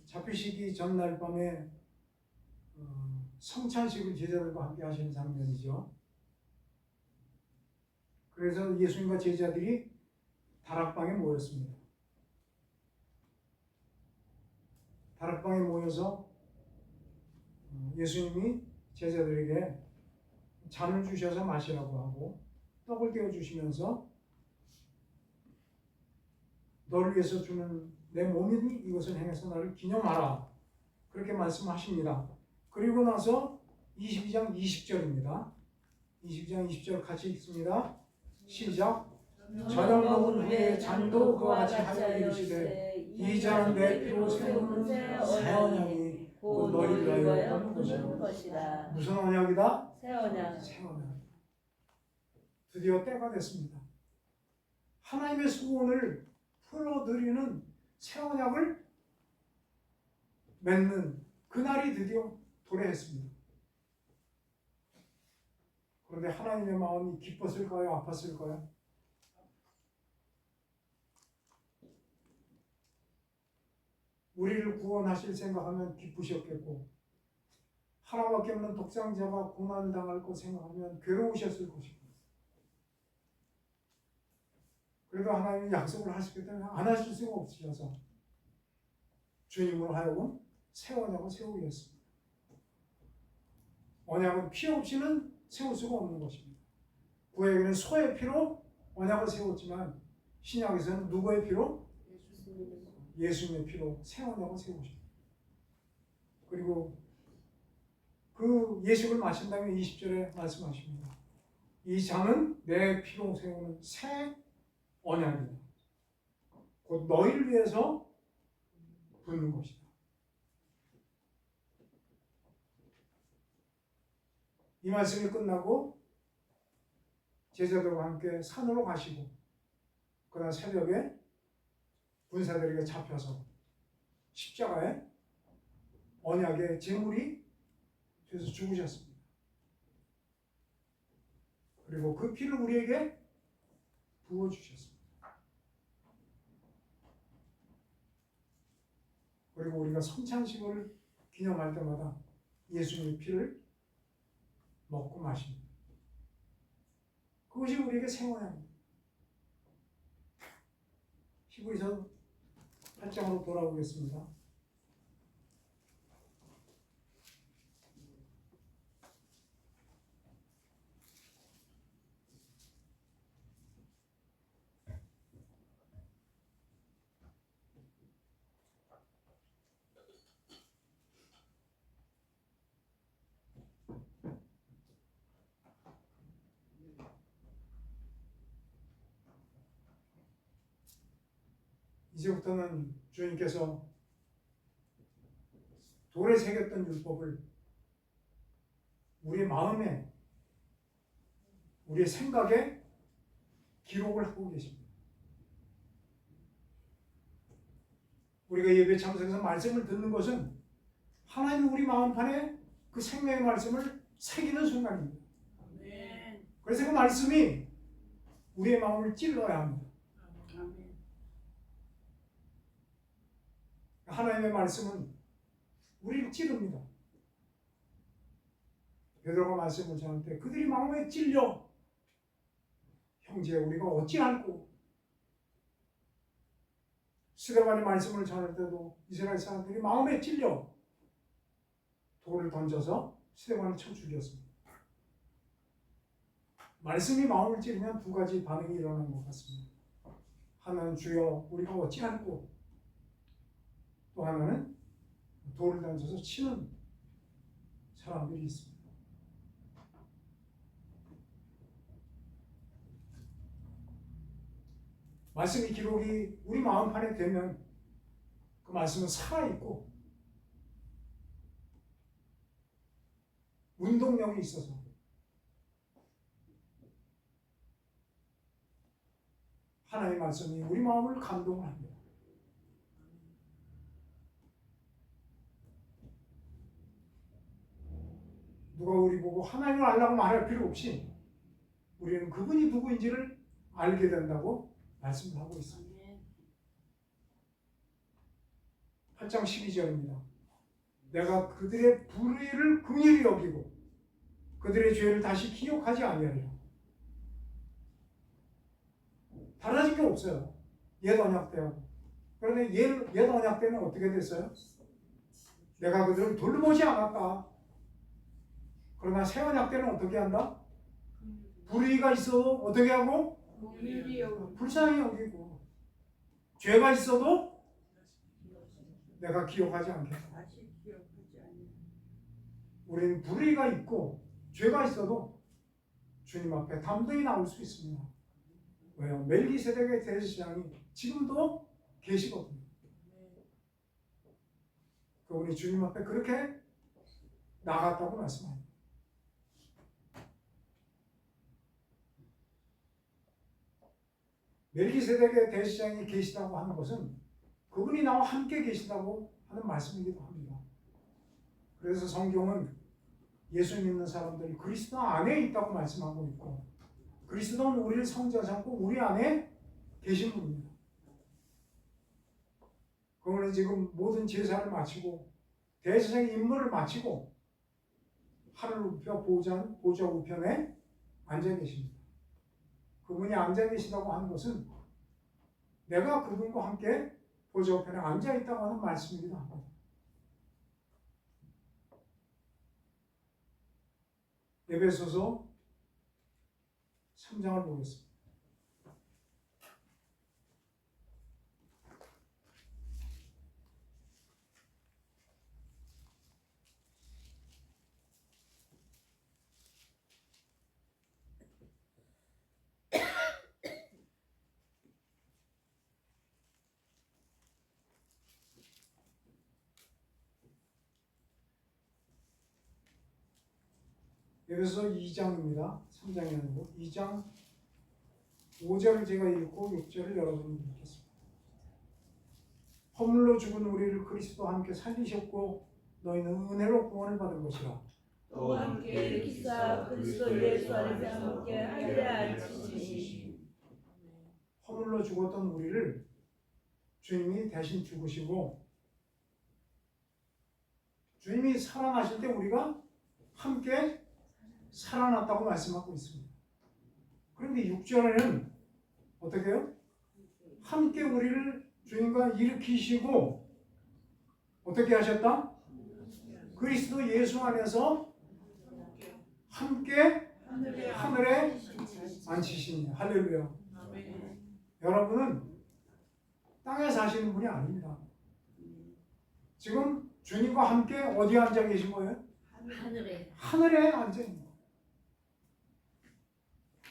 잡히시기 전날 밤에 성찬식을 제자들과 함께 하시는 장면이죠. 그래서 예수님과 제자들이 다락방에 모였습니다. 다락방에 모여서 예수님이 제자들에게 잔을 주셔서 마시라고 하고 떡을 떼어 주시면서 너를 위해서 주는 내 몸이니 이것을 행해서 나를 기념하라. 그렇게 말씀하십니다. 그리고 나서 22장 20절입니다. 22장 20절 같이 읽습니다. 시작. 저녁 먹은 후에 잔도 그와 같이 하여 이르시되 이 잔은 내 피로 세우는 새 언약이 곧 너희를 위하여 부는 것이다. 무슨 언약이다? 새 언약. 새 언약. 드디어 때가 됐습니다. 하나님의 수고원을 풀어드리는 새 언약을 맺는 그날이 드디어 도래했습니다. 그런데 하나님의 마음이 기뻤을까요? 아팠을까요? 우리를 구원하실 생각하면 기쁘셨겠고 하나밖에 없는 독생자가 고난을 당할 것 생각하면 괴로우셨을 것이고 그래도 하나님은 약속을 하셨기 때문에 안 하실 수가 없으셔서 주님으로 하여금 새 언약을 세우게 했습니다. 언약은 피 없이는 세울 수가 없는 것입니다. 구약에는 소의 피로 언약을 세웠지만 신약에서는 누구의 피로? 예수님의 피로 새 언약을 세우십니다. 그리고 그 예식을 마신 다음에 20절에 말씀하십니다. 이 잔은 내 피로 세우는 새 언약이다. 곧 너희를 위해서 붓는 것이다. 이 말씀이 끝나고 제자들과 함께 산으로 가시고 그날 새벽에 군사들에게 잡혀서 십자가에 언약의 제물이 돼서 죽으셨습니다. 그리고 그 피를 우리에게 부어주셨습니다. 그리고 우리가 성찬식을 기념할 때마다 예수님의 피를 먹고 마십니다. 그것이 우리에게 생활입니다. 히브리서 8장으로 돌아오겠습니다. 이제부터는 주님께서 돌에 새겼던 율법을 우리의 마음에, 우리의 생각에 기록을 하고 계십니다. 우리가 예배 참석해서 말씀을 듣는 것은 하나님이 우리 마음판에 그 생명의 말씀을 새기는 순간입니다. 그래서 그 말씀이 우리의 마음을 찔러야 합니다. 하나님의 말씀은 우리를 찌릅니다. 베드로가 말씀을 전할 때 그들이 마음에 찔려 형제 우리가 어찌할꼬 스데반의 말씀을 전할 때도 이스라엘 사람들이 마음에 찔려 돌을 던져서 스데반을 쳐 죽였습니다. 말씀이 마음을 찌르면 두 가지 반응이 일어나는 것 같습니다. 하나는 주여 우리가 어찌할꼬 또 하나는 돌을 던져서 치는 사람들이 있습니다. 말씀의 기록이 우리 마음판에 되면 그 말씀은 살아있고 운동력이 있어서 하나님의 말씀이 우리 마음을 감동을 합니다. 누가 우리 보고 하나님을 알라고 말할 필요 없이 우리는 그분이 누구인지를 알게 된다고 말씀을 하고 있습니다. 8장 12절입니다. 내가 그들의 불의를 긍휼히 여기고 그들의 죄를 다시 기억하지 아니하리라. 달라진 게 없어요. 옛 언약 때하고. 그런데 옛 언약 때는 어떻게 됐어요? 내가 그들을 돌보지 않았다. 그러나 새 언약 때는 어떻게 한다? 불의가 있어도 어떻게 하고? 불쌍히 여기고, 죄가 있어도 내가 기억하지 않겠다. 우리는 불의가 있고 죄가 있어도 주님 앞에 담대히 나올 수 있습니다. 왜요? 멜기세덱의 대제사장이 지금도 계시거든요. 그분이 주님 앞에 그렇게 나갔다고 말씀합니다. 멜기세덱의 대제사장이 계시다고 하는 것은 그분이 나와 함께 계시다고 하는 말씀이기도 합니다. 그래서 성경은 예수 믿는 사람들이 그리스도 안에 있다고 말씀하고 있고, 그리스도는 우리를 성자 삼고 우리 안에 계신 분입니다. 그분은 지금 모든 제사를 마치고 대제사장의 임무를 마치고 하늘 우편 보좌 우편에 앉아 계십니다. 그분이 앉아 계시다고 하는 것은 내가 그분과 함께 보좌 우편에 앉아 있다고 하는 말씀이기도 합니다. 에베소서 3장을 보겠습니다. 에베소서 2장입니다. 3장이 아니고 2장 5절을 제가 읽고 6절을 여러분이 읽겠습니다. 허물로 죽은 우리를 그리스도와 함께 살리셨고 너희는 은혜로 구원을 받은 것이라. 또 함께 일으키사 그리스도 예수 안에서 함께 하늘에 앉히시니. 허물로 죽었던 우리를 주님이 대신 죽으시고 주님이 살아나실 때 우리가 함께 살아났다고 말씀하고 있습니다. 그런데 6절에는 어떻게 해요? 함께 우리를 주님과 일으키시고 어떻게 하셨다? 그리스도 예수 안에서 함께 하늘에 앉히시니. 할렐루야. 여러분은 땅에 사시는 분이 아닙니다. 지금 주님과 함께 어디에 앉아 계신 거예요? 하늘에 앉아 있는 거예요.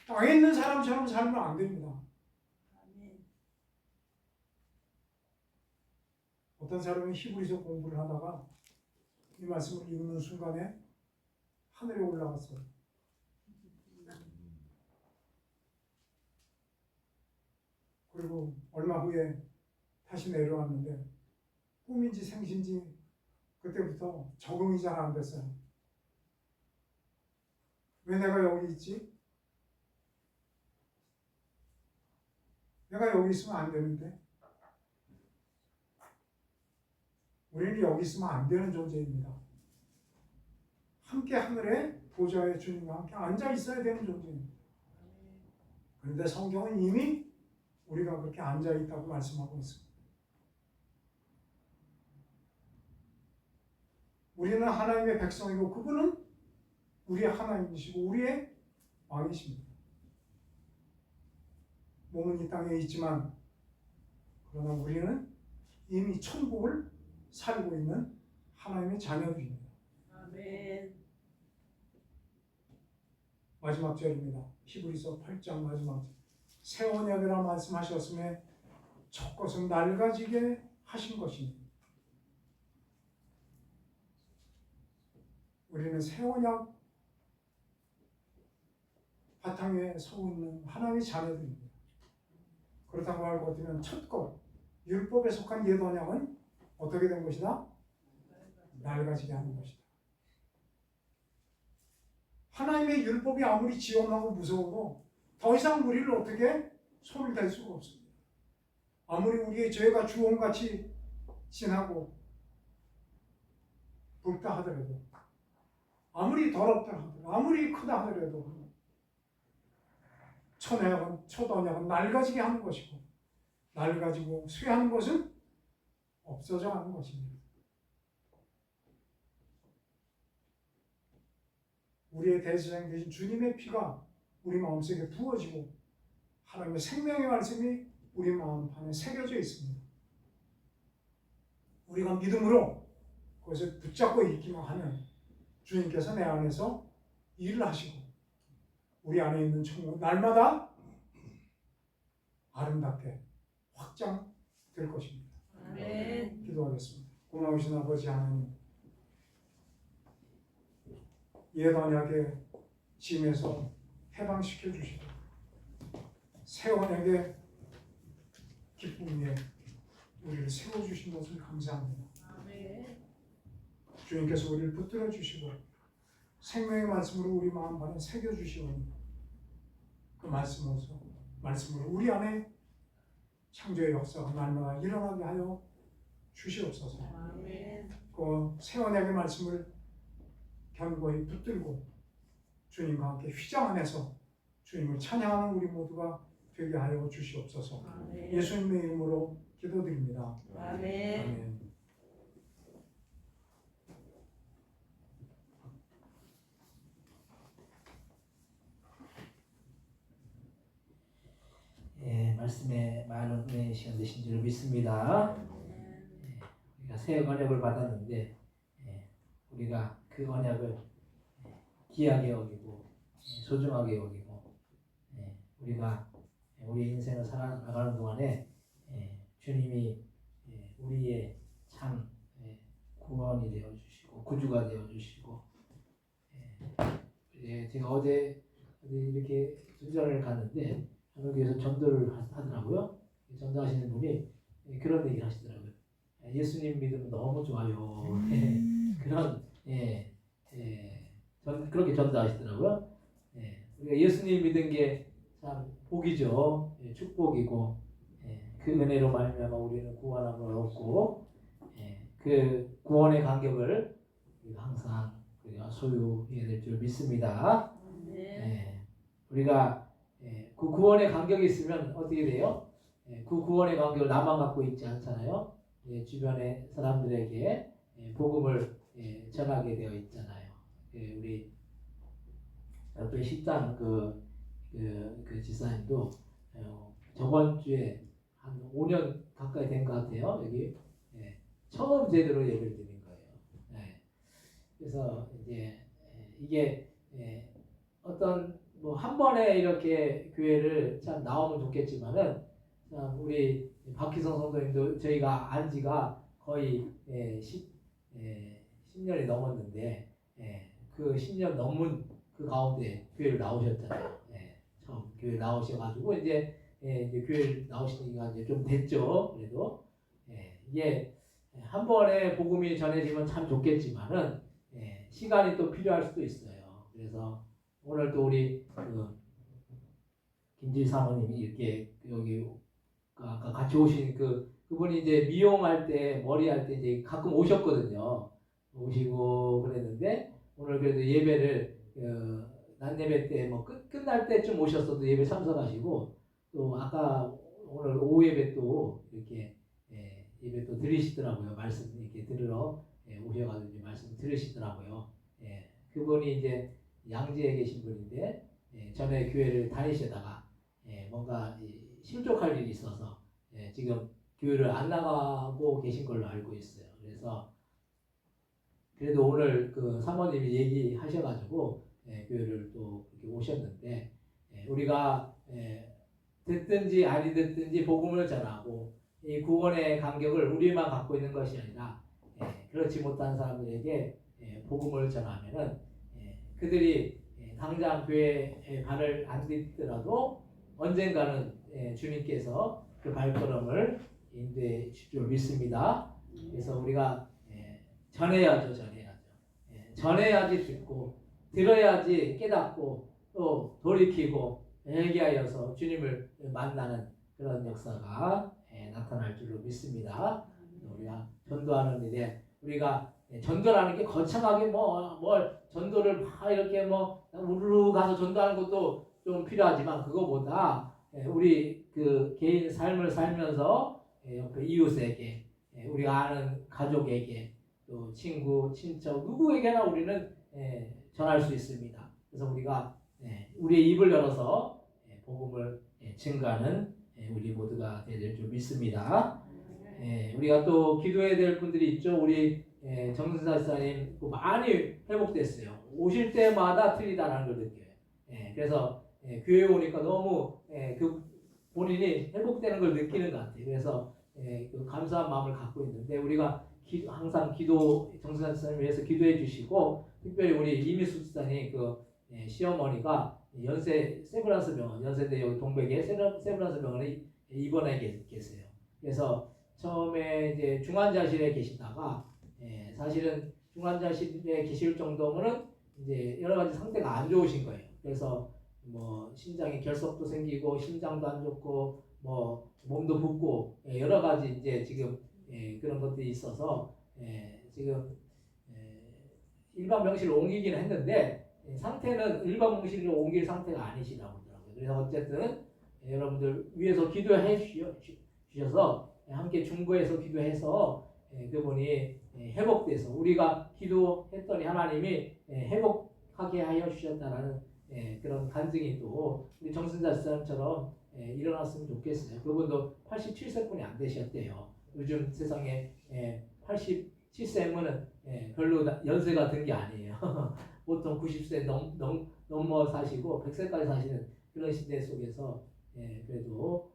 땅에 있는 사람처럼 살면 안 됩니다. 어떤 사람이 히브리서 공부를 하다가 이 말씀을 읽는 순간에 하늘에 올라갔어요. 그리고 얼마 후에 다시 내려왔는데 꿈인지 생신지 그때부터 적응이 잘 안 됐어요. 왜 내가 여기 있지? 내가 여기 있으면 안 되는데. 우리는 여기 있으면 안 되는 존재입니다. 함께 하늘에 보좌의 주님과 함께 앉아 있어야 되는 존재입니다. 그런데 성경은 이미 우리가 그렇게 앉아 있다고 말씀하고 있습니다. 우리는 하나님의 백성이고 그분은 우리의 하나님이시고 우리의 왕이십니다. 몸은 이 땅에 있지만 그러나 우리는 이미 천국을 살고 있는 하나님의 자녀들입니다. 아멘. 마지막 절입니다. 히브리서 8장 마지막 절. 새 언약이라 말씀하셨음에 첫 것은 낡아지게 하신 것이니. 우리는 새 언약 바탕에 서 있는 하나님의 자녀들입니다. 그렇다고 알고 어쩌면 첫 것, 율법에 속한 옛 언약은 어떻게 된 것이다? 낡아지게 하는 것이다. 하나님의 율법이 아무리 지엄하고 무서워도 더 이상 우리를 어떻게 손을 댈 수가 없습니다. 아무리 우리의 죄가 주홍같이 진하고 붉다 하더라도, 아무리 더럽다 하더라도, 아무리 크다 하더라도 첫 언약은 낡아지게 하는 것이고, 낡아지고 쇠하는 것은 없어져 가는 것입니다. 우리의 대제사장 되신 주님의 피가 우리 마음속에 부어지고 하나님의 생명의 말씀이 우리 마음판에 새겨져 있습니다. 우리가 믿음으로 그것을 붙잡고 있기만 하면 주님께서 내 안에서 일을 하시고 우리 안에 있는 천국 날마다 아름답게 확장될 것입니다. 아멘. 기도하겠습니다. 고마우신 아버지 하나님, 옛 언약의 짐에서 해방시켜 주시고 새 언약의 기쁨 위에 우리를 세워주신 것을 감사합니다. 아멘. 주님께서 우리를 붙들어 주시고 생명의 말씀으로 우리 마음판에 새겨 주시오니 그 말씀으로 우리 안에 창조의 역사가 날마다 일어나게 하여 주시옵소서. 아멘. 그 새 언약의 말씀을 견고히 붙들고 주님과 함께 휘장 안에서 주님을 찬양하는 우리 모두가 되게 하여 주시옵소서. 아멘. 예수님의 이름으로 기도드립니다. 아멘. 아멘. 예, 말씀에 많은 은혜의 시간 되신 줄 믿습니다. 우리가 새 언약을 받았는데 우리가 그 언약을 귀하게 여기고 소중하게 여기고 우리가 우리 인생을 살아나가는 동안에 주님이 우리의 참 구원이 되어주시고 구주가 되어주시고 제가 어제 이렇게 전전을 갔는데 여기에서 전도를 하더라고요. 전도하시는 분이 그런 얘기를 하시더라고요. 예수님 믿으면 너무 좋아요. 그런 그렇게 전도하시더라고요. 우리가 예수님 믿은 게 참 복이죠. 축복이고 그 은혜로 말미암아 우리는 구원함을 얻고 그 구원의 간격을 우리가 항상 우리가 소유해야 될 줄 믿습니다. 우리가 그 구원의 간격이 있으면 어떻게 돼요? 그 구원의 간격을 나만 갖고 있지 않잖아요. 주변의 사람들에게 복음을 전하게 되어 있잖아요. 우리 옆에 식당 그 지사님도 저번 주에 한 5년 가까이 된 것 같아요. 여기 처음 제대로 예배를 드린 거예요. 그래서 이제 이게 어떤 뭐 한 번에 이렇게 교회를 참 나오면 좋겠지만은 참 우리 박희성 성도님도 저희가 안 지가 거의 10년이 넘었는데 그 10년 넘은 그 가운데 교회를 나오셨잖아요. 처음 교회 나오셔가지고 이제 교회 나오신 지가 이제 좀 됐죠. 그래도 이게 한 번에 복음이 전해지면 참 좋겠지만은 시간이 또 필요할 수도 있어요. 그래서 오늘 또 우리 김지 사모님이 이렇게 여기 아까 같이 오신 그분이 이제 미용할 때 머리 할 때 이제 가끔 오셨거든요. 오시고 그랬는데 오늘 그래도 예배를 낮 예배 때 뭐 끝날 때쯤 오셨어도 예배 참석하시고 또 아까 오늘 오후 예배 또 이렇게 예배 또 들으시더라고요. 말씀 이렇게 들으러 오셔가지고 말씀 들으시더라고요. 그분이 이제 양지에 계신 분인데 전에 교회를 다니시다가 뭔가 실족할 일이 있어서 지금 교회를 안 나가고 계신 걸로 알고 있어요. 그래서 그래도 오늘 그 사모님이 얘기하셔가지고 교회를 또 이렇게 오셨는데 우리가 듣든지 아니 듣든지 복음을 전하고 이 구원의 간격을 우리만 갖고 있는 것이 아니라 그렇지 못한 사람들에게 복음을 전하면은 그들이 당장 교회에 발을 안 딛더라도 언젠가는 주님께서 그 발걸음을 인도해 줄 줄 믿습니다. 그래서 우리가 전해야죠. 전해야지 듣고 들어야지 깨닫고 또 돌이키고 회개하여서 주님을 만나는 그런 역사가 나타날 줄로 믿습니다. 우리가 전도하는 일에 우리가 전도라는 게 거창하게 뭘 전도를 막 이렇게 우르르 가서 전도하는 것도 좀 필요하지만 그거보다 우리 그 개인 삶을 살면서 옆에 이웃에게 우리가 아는 가족에게 또 친구, 친척 누구에게나 우리는 전할 수 있습니다. 그래서 우리가 우리의 입을 열어서 복음을 증거하는 우리 모두가 되될 줄 믿습니다. 우리가 또 기도해야 될 분들이 있죠. 우리 정순사 집사님 많이 회복됐어요. 오실 때마다 틀리다라는 걸 느껴요. 그래서 교회에 오니까 너무 그 본인이 회복되는 걸 느끼는 것 같아요. 그래서 그 감사한 마음을 갖고 있는데 우리가 항상 정순사 집사님 위해서 기도해 주시고 특별히 우리 이미숙 집사님 시어머니가 연세 세브란스 병원 연세대 여기 동백에 세브란스 병원에 입원해 계세요. 그래서 처음에 이제 중환자실에 계시다가 사실은 중환자실에 계실 정도면은 이제 여러 가지 상태가 안 좋으신 거예요. 그래서 뭐 심장에 결석도 생기고 심장도 안 좋고 뭐 몸도 붓고 여러 가지 이제 지금 그런 것들이 있어서 지금 일반 병실로 옮기긴 했는데 상태는 일반 병실로 옮길 상태가 아니시라고 하더라고요. 그래서 어쨌든 여러분들 위해서 기도해 주셔서 함께 중보해서 기도해서 그분이 회복돼서 우리가 기도했더니 하나님이 회복하게 하여 주셨다라는 그런 간증이 또 우리 정순자 집사님처럼 일어났으면 좋겠어요. 그분도 87세뿐이 안 되셨대요. 요즘 세상에 87세면은 별로 연세가 든 게 아니에요. 보통 90세 넘어 사시고 100세까지 사시는 그런 시대 속에서 그래도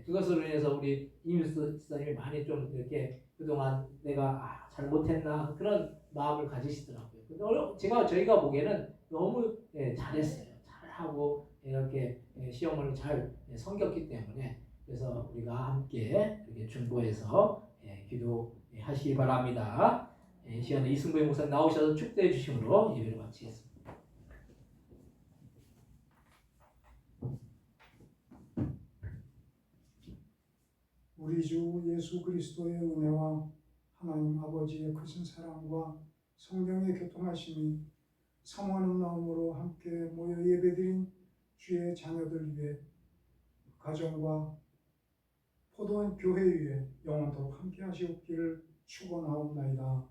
그것으로 인해서 우리 이미수 집사님이 많이 좀 이렇게 그동안 내가 잘못했나 그런 마음을 가지시더라고요. 근데 저희가 보기에는 너무 잘했어요. 잘하고 이렇게 시험을 잘 섬겼기 때문에 그래서 우리가 함께 이렇게 중보해서 기도하시기 바랍니다. 이 시간에 이승배 목사 나오셔서 축도해 주심으로 예배를 마치겠습니다. 우리 주 예수 그리스도의 은혜와 하나님 아버지의 크신 사랑과 성령의 교통하심이 사모하는 마음으로 함께 모여 예배드린 주의 자녀들 위해 가정과 포도원 교회 위에 영원토록 함께 하시옵기를 축원하옵나이다.